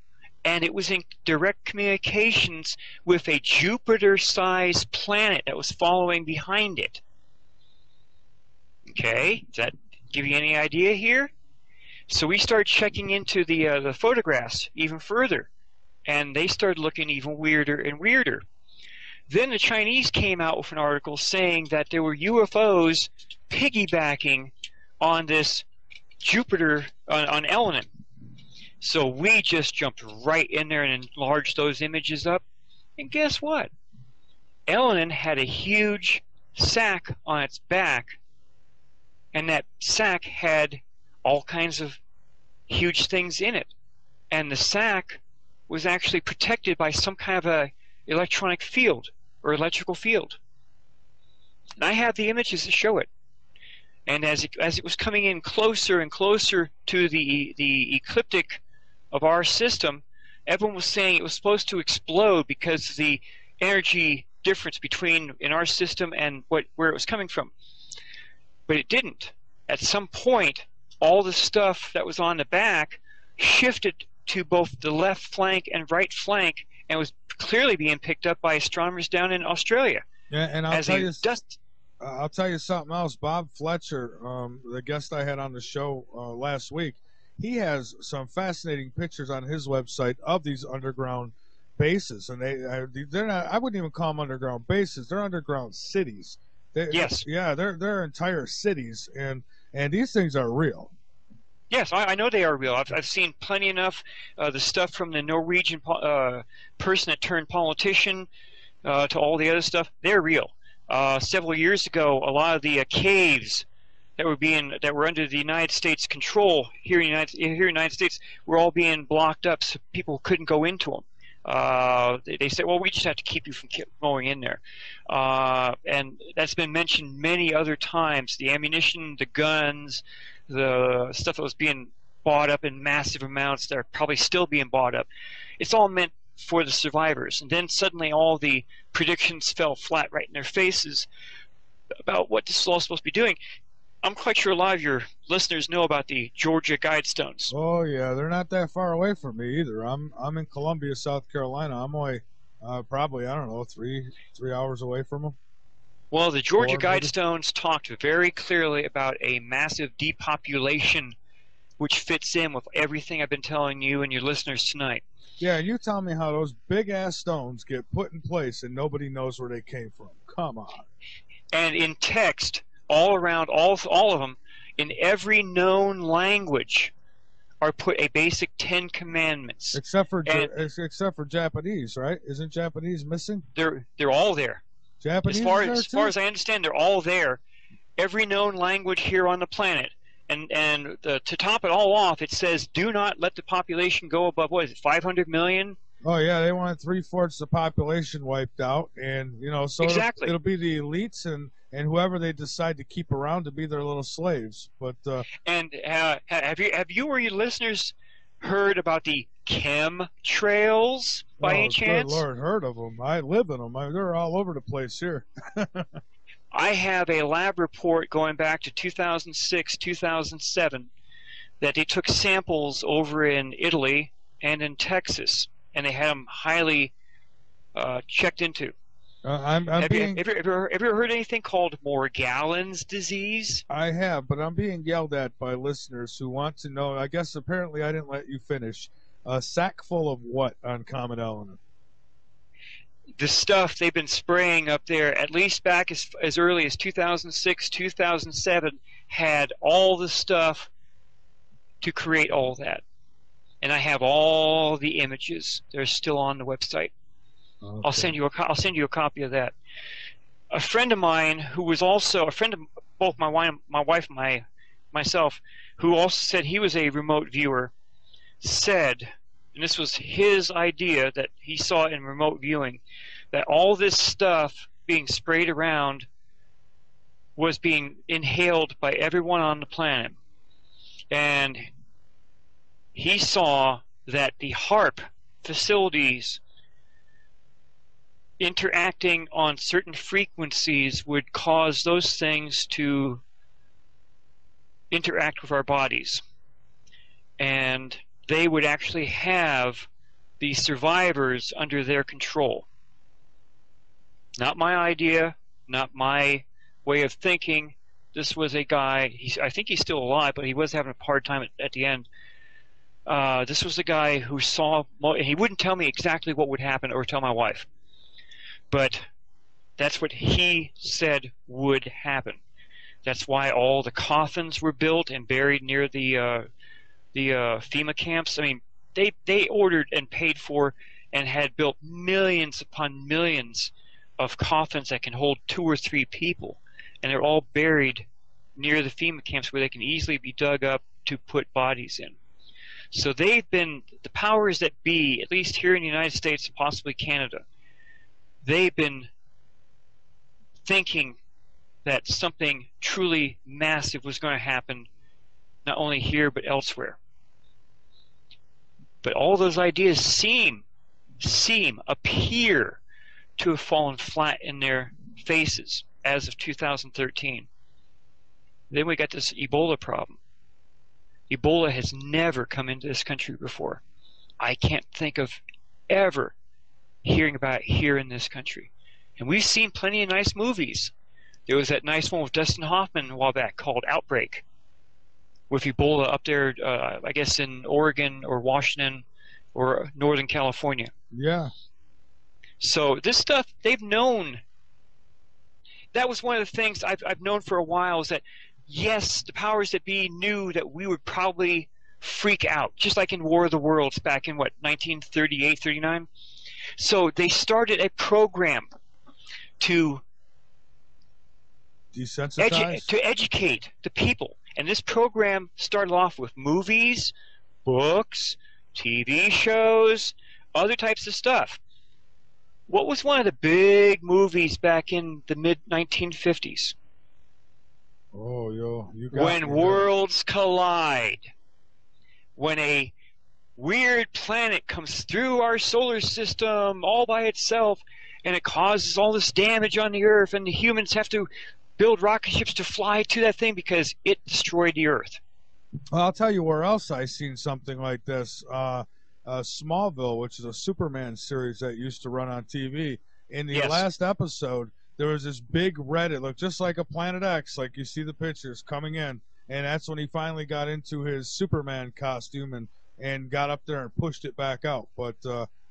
and it was in direct communications with a Jupiter-sized planet that was following behind it. Okay, does that give you any idea here? So we started checking into the photographs even further, and they started looking even weirder and weirder. Then the Chinese came out with an article saying that there were UFOs piggybacking on this Jupiter, on Elenin. So we just jumped right in there and enlarged those images up. And guess what? Elenin had a huge sack on its back, and that sack had all kinds of huge things in it. And the sack was actually protected by some kind of a electronic field or electrical field. And I have the images to show it. And as it was coming in closer and closer to the ecliptic of our system, everyone was saying it was supposed to explode because of the energy difference between in our system and where it was coming from. But it didn't. At some point, all the stuff that was on the back shifted to both the left flank and right flank, and was clearly being picked up by astronomers down in Australia. Yeah, and I'll tell you something else. Bob Fletcher, the guest I had on the show last week, he has some fascinating pictures on his website of these underground bases, and they're not. I wouldn't even call them underground bases. They're underground cities. Yes. Yeah, they're entire cities, and these things are real. Yes, I know they are real. I've seen plenty enough. The stuff from the Norwegian person that turned politician to all the other stuff, they're real. Several years ago, a lot of the caves that were under the United States control here in the United States were all being blocked up, so people couldn't go into them. They said, well, we just have to keep you from going in there. And that's been mentioned many other times. The ammunition, the guns, the stuff that was being bought up in massive amounts that are probably still being bought up. It's all meant for the survivors. And then suddenly all the predictions fell flat right in their faces about what this is all supposed to be doing. I'm quite sure a lot of your listeners know about the Georgia Guidestones. Oh yeah, they're not that far away from me either. I'm in Columbia, South Carolina. I'm only probably, I don't know, three hours away from them. Well, the Georgia Guidestones talked very clearly about a massive depopulation, which fits in with everything I've been telling you and your listeners tonight. Yeah, and you tell me how those big-ass stones get put in place and nobody knows where they came from. Come on. And in text, all around, all of them, in every known language, are put a basic 10 commandments. Except for Japanese, right? Isn't Japanese missing? They're all there. Japanese as far as I understand, they're all there. Every known language here on the planet. And to top it all off, it says, do not let the population go above, what is it, 500 million? Oh, yeah, they want 3/4 of the population wiped out. And, so exactly. It'll be the elites and whoever they decide to keep around to be their little slaves. But and have you or your listeners heard about the chemtrails by any chance? Good Lord, heard of them. I live in them. They're all over the place here. I have a lab report going back to 2006, 2007 that they took samples over in Italy and in Texas, and they had them highly checked into. I'm Have being. you ever heard anything called Morgellons disease? I have, but I'm being yelled at by listeners who want to know. I guess apparently I didn't let you finish. A sack full of what on Common Element? The stuff they've been spraying up there, at least back as early as 2006, 2007, had all the stuff to create all that. And I have all the images. They're still on the website. Okay. I'll send you a copy of that. A friend of mine who was also a friend of both my wife and myself, who also said he was a remote viewer, said, and this was his idea that he saw in remote viewing, that all this stuff being sprayed around was being inhaled by everyone on the planet. And he saw that the HARP facilities interacting on certain frequencies would cause those things to interact with our bodies. And they would actually have the survivors under their control. Not my idea, not my way of thinking. This was a guy, I think he's still alive, but he was having a hard time at the end. This was a guy who saw, and he wouldn't tell me exactly what would happen or tell my wife. But that's what he said would happen. That's why all the coffins were built and buried near the FEMA camps. I mean, they ordered and paid for and had built millions upon millions of coffins that can hold 2 or 3 people, and they're all buried near the FEMA camps where they can easily be dug up to put bodies in. So they've been, the powers that be, at least here in the United States and possibly Canada, they've been thinking that something truly massive was going to happen, not only here but elsewhere. But all those ideas appear to have fallen flat in their faces as of 2013. Then we got this Ebola problem. Ebola has never come into this country before. I can't think of ever hearing about it here in this country. And we've seen plenty of nice movies. There was that nice one with Dustin Hoffman a while back called Outbreak, with Ebola up there, I guess in Oregon or Washington or Northern California. Yeah. So this stuff, they've known. That was one of the things I've known for a while, is that yes, the powers that be knew that we would probably freak out, just like in War of the Worlds back in, 1938, 39? So they started a program to desensitize? To educate the people. And this program started off with movies, books, TV shows, other types of stuff. What was one of the big movies back in the mid-1950s? Oh, you got When Worlds Collide. When a weird planet comes through our solar system all by itself, and it causes all this damage on the Earth, and the humans have to build rocket ships to fly to that thing because it destroyed the Earth. Well, I'll tell you where else I seen something like this. Smallville, which is a Superman series that used to run on TV. In the last episode, there was this big red, it looked just like a Planet X, like you see the pictures coming in, and that's when he finally got into his Superman costume and got up there and pushed it back out. But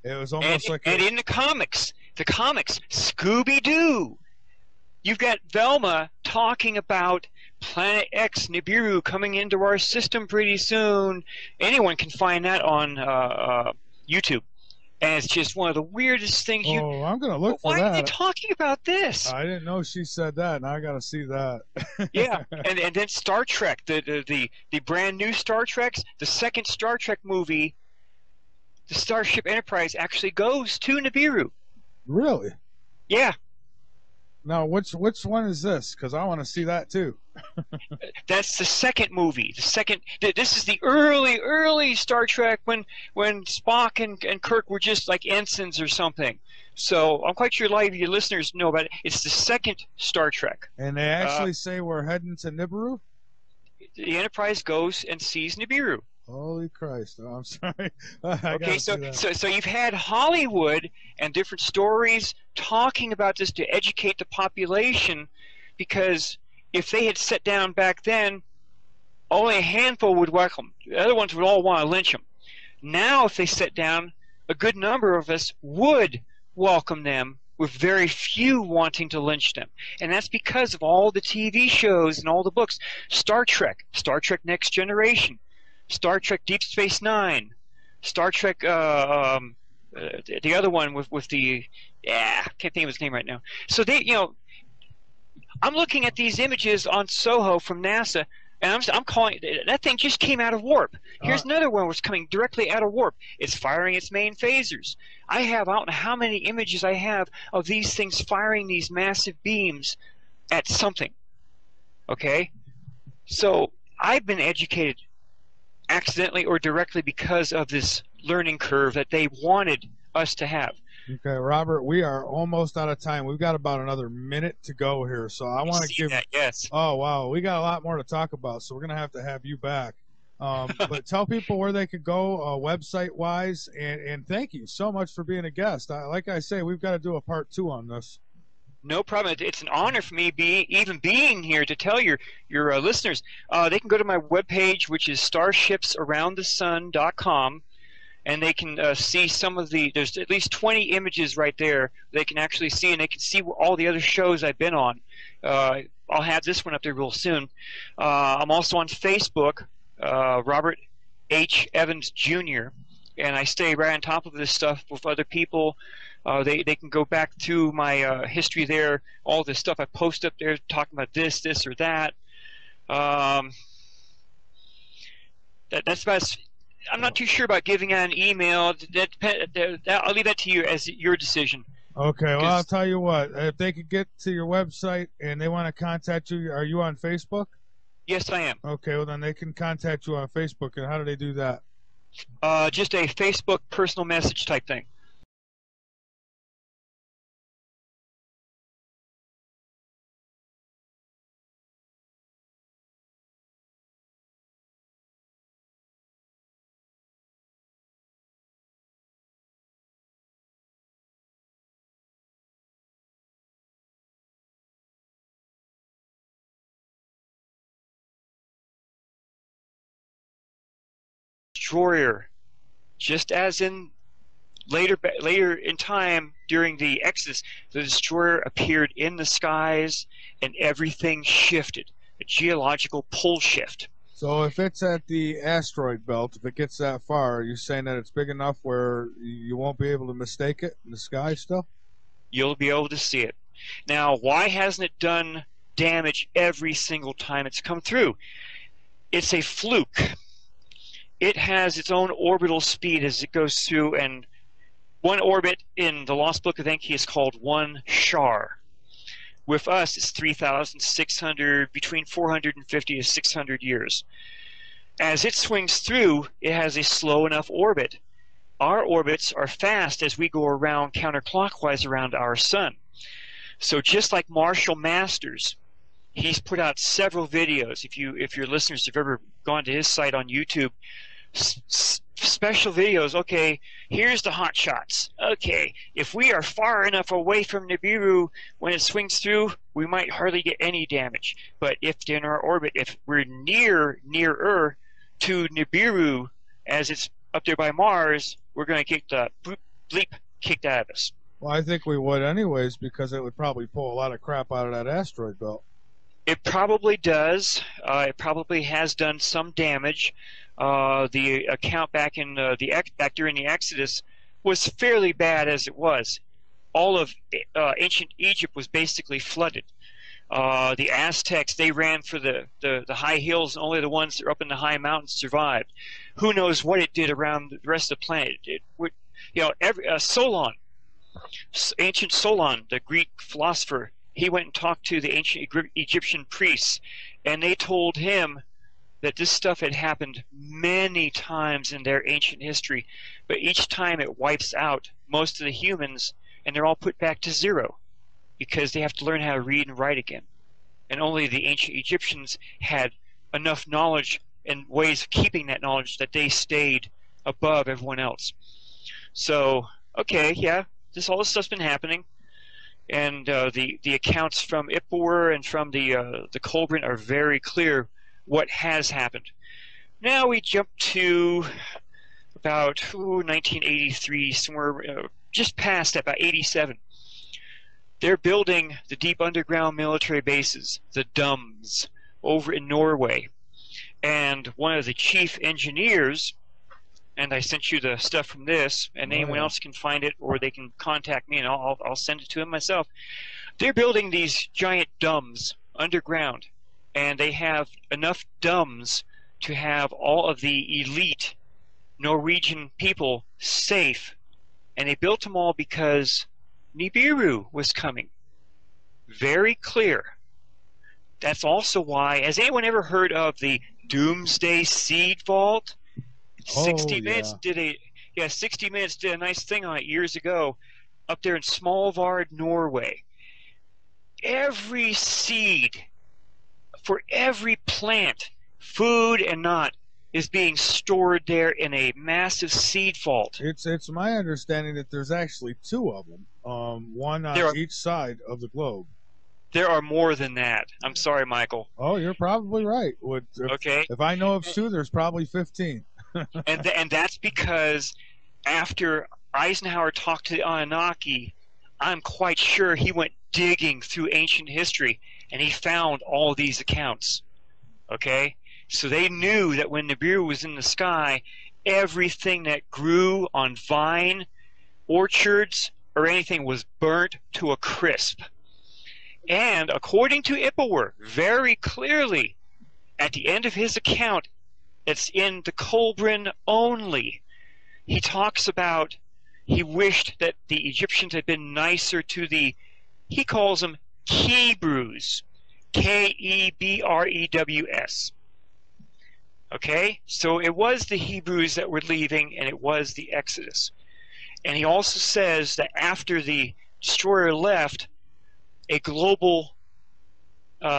it was almost and in the comics, Scooby-Doo, you've got Velma talking about Planet X Nibiru coming into our system pretty soon. Anyone can find that on YouTube. And it's just one of the weirdest things. I'm going to look for that. Why are they talking about this? I didn't know she said that, and I got to see that. Yeah, and then Star Trek, the brand new Star Treks, the second Star Trek movie, the Starship Enterprise actually goes to Nibiru. Really? Yeah. Now, which one is this? Because I want to see that too. That's the second movie. This is the early Star Trek when Spock and Kirk were just like ensigns or something. So I'm quite sure a lot of your listeners know about it. It's the second Star Trek. And they actually say we're heading to Nibiru? The Enterprise goes and sees Nibiru. Holy Christ! Oh, I'm sorry. I Okay, gotta see that. so you've had Hollywood and different stories talking about this to educate the population, because if they had sat down back then, only a handful would welcome. The other ones would all want to lynch them. Now, if they sit down, a good number of us would welcome them, with very few wanting to lynch them. And that's because of all the TV shows and all the books. Star Trek Next Generation, Star Trek Deep Space Nine, Star Trek, the other one with the, I can't think of his name right now. So they, I'm looking at these images on Soho from NASA, and I'm calling that thing just came out of warp. Here's another one was coming directly out of warp. It's firing its main phasers. I don't know how many images I have of these things firing these massive beams at something. Okay? So I've been educated accidentally or directly because of this learning curve that they wanted us to have. Okay, Robert, we are almost out of time. We've got about another minute to go here, so I want to give. That, yes. Oh wow, we got a lot more to talk about, so we're gonna have you back. But tell people where they could go, website wise, and thank you so much for being a guest. Like I say, we've got to do a part 2 on this. No problem. It's an honor for me even being here to tell your listeners. They can go to my webpage, which is starshipsaroundthesun.com. And they can see some of there's at least 20 images right there they can actually see, and they can see all the other shows I've been on. I'll have this one up there real soon. I'm also on Facebook, Robert H. Evans Jr., and I stay right on top of this stuff with other people. They can go back to my history there, all the stuff I post up there talking about this or that. That's about. I'm not too sure about giving out an email. I'll leave that to you as your decision. Okay, well, I'll tell you what. If they could get to your website and they want to contact you, are you on Facebook? Yes, I am. Okay, well, then they can contact you on Facebook. And how do they do that? Just a Facebook personal message type thing. Destroyer, just as in later in time during the Exodus, the destroyer appeared in the skies and everything shifted, a geological pull shift. So if it's at the asteroid belt, if it gets that far, are you saying that it's big enough where you won't be able to mistake it in the sky still? You'll be able to see it. Now, why hasn't it done damage every single time it's come through? It's a fluke. It has its own orbital speed as it goes through, and one orbit in the Lost Book of Enki is called 1 Shar. With us, it's 3,600, between 450 to 600 years. As it swings through, it has a slow enough orbit. Our orbits are fast as we go around counterclockwise around our sun. So just like Marshall Masters, he's put out several videos. If your listeners have ever gone to his site on YouTube, special videos. Okay, here's the hot shots. Okay, if we are far enough away from Nibiru when it swings through, we might hardly get any damage. But if in our orbit, if we're nearer to Nibiru as it's up there by Mars, we're going to get the bleep kicked out of us. Well, I think we would anyways, because it would probably pull a lot of crap out of that asteroid belt. It probably does. It probably has done some damage. The account back during the Exodus was fairly bad as it was. All of ancient Egypt was basically flooded. The Aztecs, they ran for the high hills, and only the ones that are up in the high mountains survived. Who knows what it did around the rest of the planet? Solon, ancient Solon, the Greek philosopher, he went and talked to the ancient Egyptian priests, and they told him that this stuff had happened many times in their ancient history, but each time it wipes out most of the humans, and they're all put back to zero because they have to learn how to read and write again. And only the ancient Egyptians had enough knowledge and ways of keeping that knowledge that they stayed above everyone else. So, okay, yeah, all this stuff's been happening, and the accounts from IPOR and from the Kolbrin are very clear what has happened. Now we jump to about 1983, somewhere just past that, about 87. They're building the deep underground military bases, the DUMS, over in Norway. And one of the chief engineers, and I sent you the stuff from this, and anyone else can find it, or they can contact me, and I'll send it to them myself. They're building these giant DUMS underground, and they have enough DUMS to have all of the elite Norwegian people safe. And they built them all because Nibiru was coming. Very clear. That's also why, has anyone ever heard of the Doomsday Seed Vault? 60 Minutes did a 60 Minutes did a nice thing on it years ago up there in Svalbard, Norway. Every seed for every plant, food and not, is being stored there in a massive seed vault. It's my understanding that there's actually two of them, one on each side of the globe. There are more than that. I'm sorry, Michael. Oh, you're probably right. Okay. If I know of two, there's probably 15. and that's because after Eisenhower talked to the Anunnaki, I'm quite sure he went digging through ancient history, and he found all these accounts. Okay? So they knew that when Nibiru was in the sky, everything that grew on vine, orchards, or anything was burnt to a crisp. And according to IPOR, very clearly, at the end of his account, it's in the Kolbrin only, he talks about he wished that the Egyptians had been nicer to the, he calls them Hebrews, K-E-B-R-E-W-S. Okay, so it was the Hebrews that were leaving, and it was the Exodus. And he also says that after the destroyer left, a global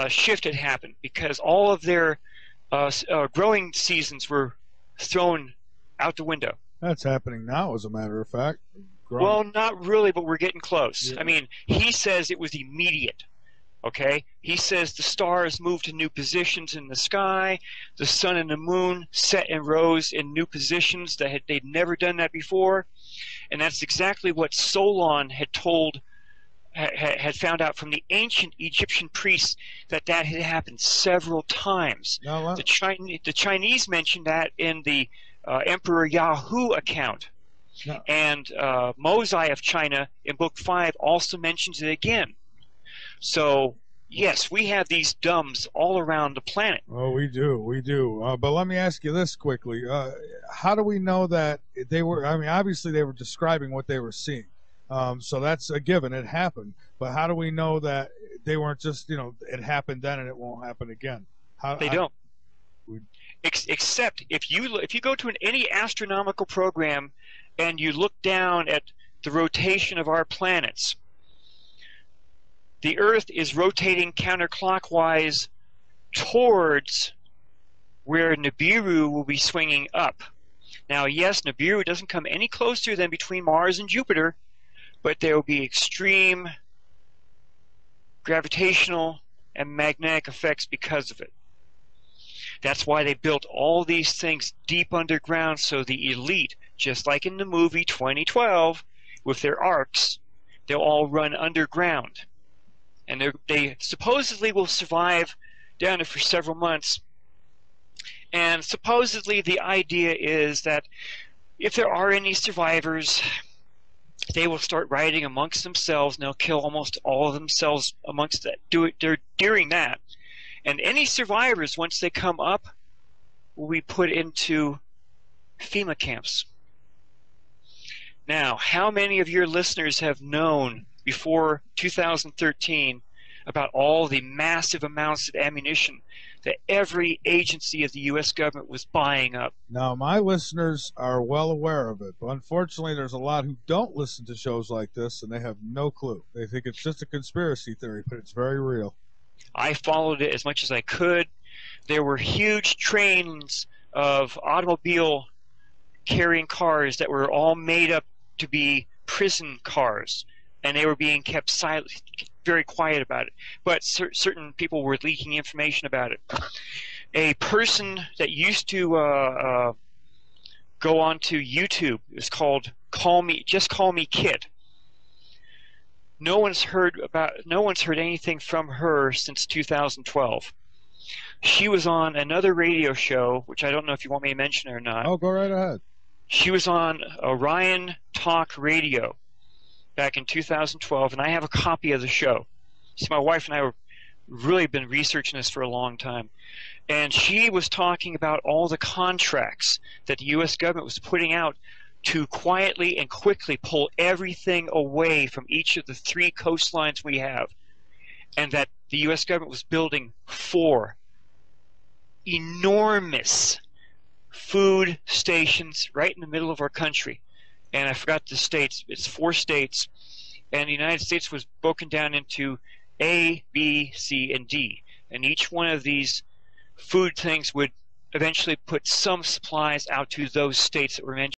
shift had happened because all of their growing seasons were thrown out the window. That's happening now, as a matter of fact. Well, not really, but we're getting close. Yeah. I mean, he says it was immediate. Okay? He says the stars moved to new positions in the sky, the sun and the moon set and rose in new positions that they'd never done that before, and that's exactly what Solon had had found out from the ancient Egyptian priests, that had happened several times. No, the Chinese mentioned that in the Emperor Yahoo account. No. And Mosai of China in Book 5 also mentions it again. So, yes, we have these DUMS all around the planet. Oh, we do. But let me ask you this quickly. How do we know that they were, I mean, obviously they were describing what they were seeing. So that's a given. It happened. But how do we know that they weren't just, it happened then and it won't happen again? They don't. Except if you go to any astronomical program and you look down at the rotation of our planets, the Earth is rotating counterclockwise towards where Nibiru will be swinging up. Now, yes, Nibiru doesn't come any closer than between Mars and Jupiter, but there will be extreme gravitational and magnetic effects because of it. That's why they built all these things deep underground, so the elite, just like in the movie 2012, with their arcs, they'll all run underground. And they supposedly will survive down there for several months. And supposedly the idea is that if there are any survivors, they will start rioting amongst themselves, and they'll kill almost all of themselves amongst that during that. And any survivors, once they come up, will be put into FEMA camps. Now, how many of your listeners have known before 2013 about all the massive amounts of ammunition that every agency of the U.S. government was buying up? Now, my listeners are well aware of it, but unfortunately there's a lot who don't listen to shows like this, and they have no clue. They think it's just a conspiracy theory, but it's very real. I followed it as much as I could. there were huge trains of automobile carrying cars that were all made up to be prison cars, and they were being kept silent, very quiet about it. But certain people were leaking information about it. A person that used to go onto YouTube is called Just Call Me Kid. No one's heard anything from her since 2012. She was on another radio show, which I don't know if you want me to mention it or not. Oh, go right ahead. She was on Orion Talk Radio back in 2012, and I have a copy of the show. See, my wife and I have really been researching this for a long time. And she was talking about all the contracts that the U.S. government was putting out to quietly and quickly pull everything away from each of the 3 coastlines we have, and that the U.S. government was building 4 enormous food stations right in the middle of our country. And I forgot the states. It's 4 states, and the United States was broken down into A, B, C, and D. And each one of these food things would eventually put some supplies out to those states that were mentioned.